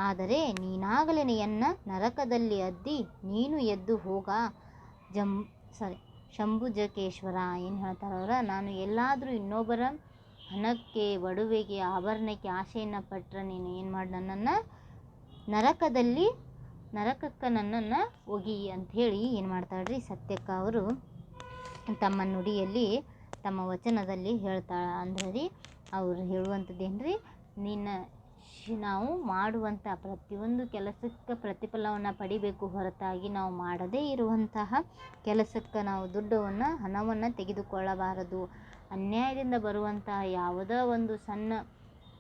ಆದರೆ ನೀನಾಗಲೇ ಎನ್ನ ನರಕದಲ್ಲಿ ಅದ್ದಿ ನೀನು ಎದ್ದು ಹೋಗ ಶಂಭುಜಕೇಶ್ವರ. ಏನು ಹೇಳ್ತಾರವ್ರ, ನಾನು ಎಲ್ಲಾದರೂ ಇನ್ನೊಬ್ಬರ ಹಣಕ್ಕೆ, ಒಡವೆಗೆ, ಆಭರಣಕ್ಕೆ ಆಸೆಯನ್ನು ಪಟ್ಟರೆ ನೀನು ಏನು ಮಾಡಿ ನನ್ನನ್ನು ನರಕಕ್ಕೆ ನನ್ನನ್ನು ಒಗಿ ಅಂಥೇಳಿ ಏನು ಮಾಡ್ತಾಳ್ರಿ ಸತ್ಯಕ್ಕ ಅವರು ತಮ್ಮ ನುಡಿಯಲ್ಲಿ, ತಮ್ಮ ವಚನದಲ್ಲಿ ಹೇಳ್ತಾಳೆ. ಅಂದ್ರೆ ರೀ ಅವ್ರು ಹೇಳುವಂಥದ್ದು ರೀ, ನಾವು ಮಾಡುವಂಥ ಪ್ರತಿಯೊಂದು ಕೆಲಸಕ್ಕೆ ಪ್ರತಿಫಲವನ್ನು ಪಡಿಬೇಕು ಹೊರತಾಗಿ ನಾವು ಮಾಡದೇ ಇರುವಂತಹ ಕೆಲಸಕ್ಕೆ ನಾವು ದುಡ್ಡನ್ನು, ಹಣವನ್ನು ತೆಗೆದುಕೊಳ್ಳಬಾರದು. ಅನ್ಯಾಯದಿಂದ ಬರುವಂತಹ ಯಾವುದೋ ಒಂದು ಸಣ್ಣ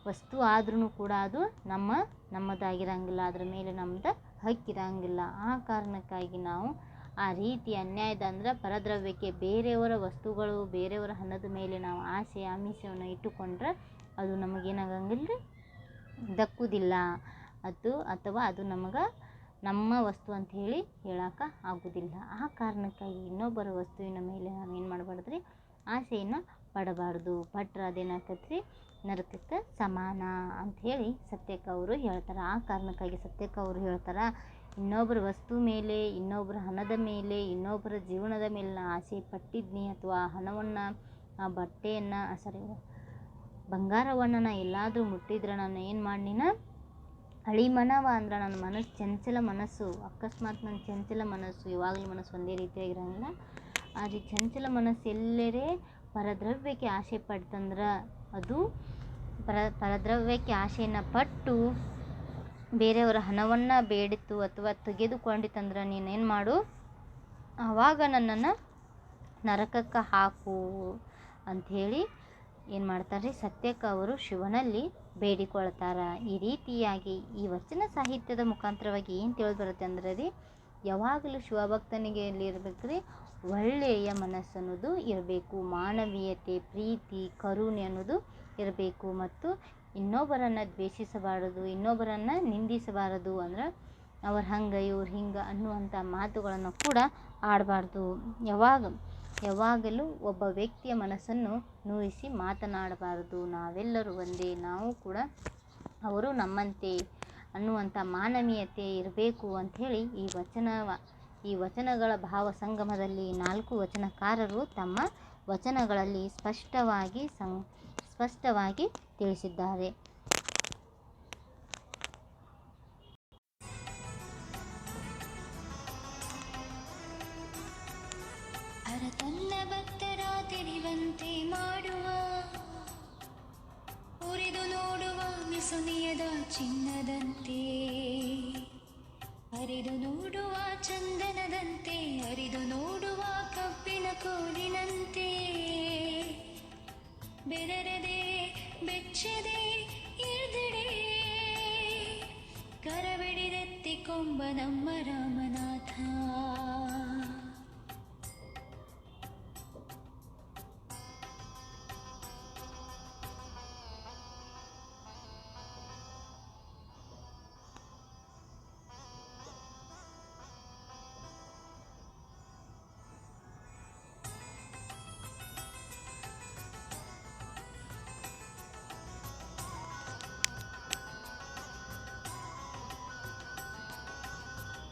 ವಸ್ತು ಆದ್ರೂ ಕೂಡ ಅದು ನಮ್ಮದಾಗಿರಂಗಿಲ್ಲ, ಅದರ ಮೇಲೆ ನಮ್ಮದು ಹಕ್ಕಿರಂಗಿಲ್ಲ. ಆ ಕಾರಣಕ್ಕಾಗಿ ನಾವು ಆ ರೀತಿ ಅನ್ಯಾಯದ ಅಂದ್ರೆ ಪರದ್ರವ್ಯಕ್ಕೆ, ಬೇರೆಯವರ ವಸ್ತುಗಳು, ಬೇರೆಯವರ ಹಣದ ಮೇಲೆ ನಾವು ಆಸೆ ಆಮಿಷವನ್ನು ಇಟ್ಟುಕೊಂಡ್ರೆ ಅದು ನಮಗೇನಾಗಂಗಿಲ್ಲ ರೀ, ದಕ್ಕುವುದಿಲ್ಲ. ಅಥವಾ ಅದು ನಮ್ಮ ವಸ್ತು ಅಂತ ಹೇಳಕ್ಕೆ ಆಗೋದಿಲ್ಲ. ಆ ಕಾರಣಕ್ಕಾಗಿ ಇನ್ನೊಬ್ಬರ ವಸ್ತುವಿನ ಮೇಲೆ ನಾವು ಏನು ಮಾಡಬಾರ್ದು ರೀ, ಆಸೆಯನ್ನು ಪಡಬಾರ್ದು. ಪಟ್ರೆ ಅದೇನಾಕತ್ರಿ, ನರಕಕ್ಕೆ ಸಮಾನ ಅಂಥೇಳಿ ಸತ್ಯಕ್ಕ ಅವರು ಹೇಳ್ತಾರೆ. ಆ ಕಾರಣಕ್ಕಾಗಿ ಸತ್ಯಕ್ಕ ಅವರು ಹೇಳ್ತಾರೆ, ಇನ್ನೊಬ್ಬರ ವಸ್ತು ಮೇಲೆ, ಇನ್ನೊಬ್ಬರ ಹಣದ ಮೇಲೆ, ಇನ್ನೊಬ್ಬರ ಜೀವನದ ಮೇಲೆ ನಾನು ಆಸೆ ಪಟ್ಟಿದ್ನಿ, ಅಥವಾ ಹಣವನ್ನು, ಆ ಬಟ್ಟೆಯನ್ನು, ಬಂಗಾರವನ್ನು ನಾನು ಎಲ್ಲಾದರೂ ಮುಟ್ಟಿದ್ರೆ ನಾನು ಏನು ಮಾಡಿನ, ಅಳಿಮನವ ಅಂದ್ರೆ ನನ್ನ ಮನಸ್ಸು ಚಂಚಲ ಮನಸ್ಸು. ಅಕಸ್ಮಾತ್ ನನ್ನ ಚಂಚಲ ಮನಸ್ಸು, ಯಾವಾಗಲೂ ಮನಸ್ಸು ಒಂದೇ ರೀತಿಯಾಗಿರಂಗಿಲ್ಲ. ಆ ಚಂಚಲ ಮನಸ್ಸು ಎಲ್ಲರೇ ಪರದ್ರವ್ಯಕ್ಕೆ ಆಸೆ ಪಡ್ತಂದ್ರೆ, ಅದು ಪರದ್ರವ್ಯಕ್ಕೆ ಆಸೆಯನ್ನು ಪಟ್ಟು ಬೇರೆಯವರ ಹಣವನ್ನು ಬೇಡಿತು ಅಥವಾ ತೆಗೆದುಕೊಂಡಿತ್ತಂದ್ರೆ ನೀನೇನು ಮಾಡು, ಆವಾಗ ನನ್ನನ್ನು ನರಕಕ್ಕೆ ಹಾಕು ಅಂಥೇಳಿ ಏನು ಮಾಡ್ತಾರೆ ಸತ್ಯಕ್ಕ ಅವರು ಶಿವನಲ್ಲಿ ಬೇಡಿಕೊಳ್ತಾರೆ. ಈ ರೀತಿಯಾಗಿ ಈ ವಚನ ಸಾಹಿತ್ಯದ ಮುಖಾಂತರವಾಗಿ ಏನು ತಿಳಿದು ಬರುತ್ತೆ ಅಂದ್ರೆ ರೀ, ಯಾವಾಗಲೂ ಶಿವಭಕ್ತನಿಗೆ ಎಲ್ಲಿ ಇರಬೇಕು ರೀ, ಒಳ್ಳೆಯ ಮನಸ್ಸು ಅನ್ನೋದು ಇರಬೇಕು, ಮಾನವೀಯತೆ, ಪ್ರೀತಿ, ಕರುಣೆ ಅನ್ನೋದು ಇರಬೇಕು. ಮತ್ತು ಇನ್ನೊಬ್ಬರನ್ನು ದ್ವೇಷಿಸಬಾರದು, ಇನ್ನೊಬ್ಬರನ್ನು ನಿಂದಿಸಬಾರದು. ಅಂದ್ರೆ ಅವ್ರು ಹಂಗೆ ಇವ್ರು ಹಿಂಗೆ ಅನ್ನುವಂಥ ಮಾತುಗಳನ್ನು ಕೂಡ ಆಡಬಾರ್ದು. ಯಾವಾಗಲೂ ಒಬ್ಬ ವ್ಯಕ್ತಿಯ ಮನಸ್ಸನ್ನು ನೋಯಿಸಿ ಮಾತನಾಡಬಾರದು. ನಾವೆಲ್ಲರೂ ಒಂದೇ, ನಾವು ಕೂಡ ಅವರು ನಮ್ಮಂತೆ ಅನ್ನುವಂಥ ಮಾನವೀಯತೆ ಇರಬೇಕು ಅಂಥೇಳಿ ಈ ವಚನಗಳ ಭಾವ ಸಂಗಮದಲ್ಲಿ 4 ವಚನಕಾರರು ತಮ್ಮ ವಚನಗಳಲ್ಲಿ ಸ್ಪಷ್ಟವಾಗಿ ತಿಳಿಸಿದ್ದಾರೆ. ತನ್ನ ಭಕ್ತರ ತಿಳಿವಂತೆ ಮಾಡುವ, ಉರಿದು ನೋಡುವ ಮಿಸುನಿಯದ ಚಿನ್ನದಂತೆ, ಅರಿದು ನೋಡುವ ಚಂದನದಂತೆ, ಅರಿದು ನೋಡುವ ಕಬ್ಬಿಣ ಕೋಲಿನಂತೆ, ಬೆದರದೆ ಬೆಚ್ಚದೆ ಇಳಿದೆಡೆ ಕರಬಿಡಿದೆತ್ತಿಕೊಂಬ ನಮ್ಮ ರಾಮನಾಥ.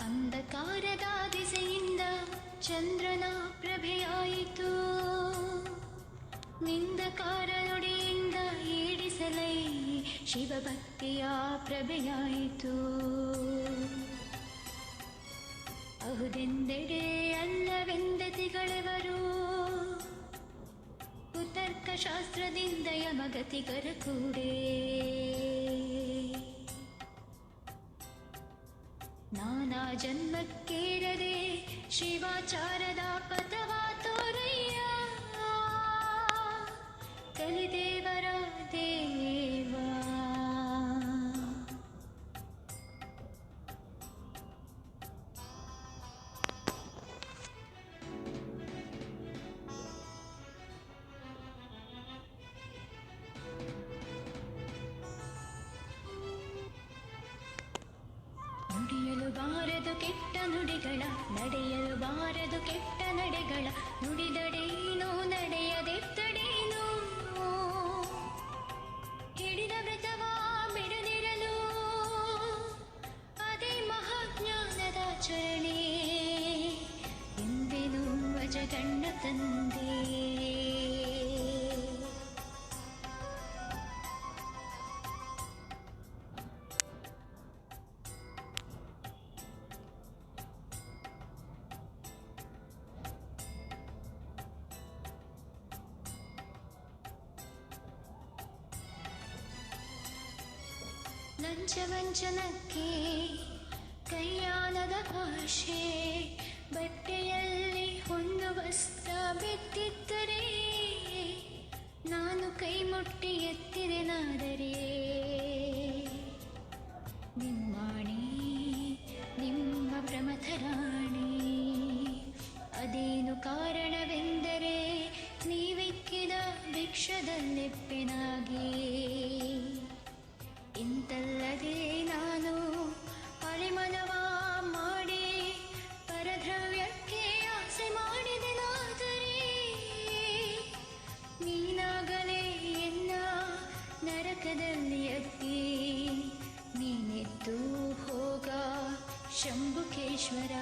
ಅಂಧಕಾರದ ದಿಸೆಯಿಂದ ಚಂದ್ರನ ಪ್ರಭೆಯಾಯಿತು. ನಿಂದಕಾರ ನುಡಿಯಿಂದ ಈಡಿಸಲೈ ಶಿವಭಕ್ತಿಯ ಪ್ರಭೆಯಾಯಿತು. ಅಹುದೆಂದೆಡೆ ಅಲ್ಲವೆಂದತಿಗಳೆವರು ಕುತರ್ಕ ಶಾಸ್ತ್ರದಿಂದ ಯಮಗತಿಗರ ಕೂಡೇ. ನಾನಾ ಜನ್ಮಕ್ಕೇರದೆ ಶಿವಾಚಾರದ ಪಥವ ತೋರಯ್ಯ ಕಲಿದೇವರ ದೇವ. ನುಡಿಯಲು ಬಾರದು ಕೆಟ್ಟ ನುಡಿಗಳ, ನಡೆಯಲು ಬಾರದು ಕೆಟ್ಟ ನಡೆಗಳ, ನುಡಿದಡೇನು ನಡೆಯದೆತ್ತಡೇನು. ಹಿಡಿದ ವ್ರತವ ಬಿಡದಿರಲು ಅದೇ ಮಹಾಜ್ಞಾನದಾಚರಣೆ ಎಂದೆನು ಅಜಗಣ್ಣ ತಂದೆ. ಲಂಚವಂಚನಕ್ಕೆ ಕೈಯಾನದ ಭಾಷೆ, ಬಟ್ಟೆಯಲ್ಲಿ ಒಂದು ವಸ್ತ್ರ ಬಿದ್ದಿದ್ದರೆ ನಾನು ಕೈ ಮುಟ್ಟಿ ಎತ್ತಿರೆನಾದರೆ ನಿಮ್ಮಾಣಿ ನಿಮ್ಮ ಪ್ರಮಥರಾಣಿ. ಅದೇನು ಕಾರಣವೆಂದರೆ ನೀವಿಕ್ಕಿದ ಭಿಕ್ಷದಲ್ಲೆಪ್ಪೆನಾಗಿ. ಇಂತಲ್ಲದೆ ನಾನು ಅಳಿಮನವ ಮಾಡಿ ಪರದ್ರವ್ಯಕ್ಕೆ ಆಸೆ ಮಾಡಿದೆನಾದರೆ ನೀನಾಗಲೇ ಎನ್ನ ನರಕದಲ್ಲಿ ಅದ್ದಿ ನೀನೆದ್ದು ಹೋಗ ಶಂಭುಕೇಶ್ವರ.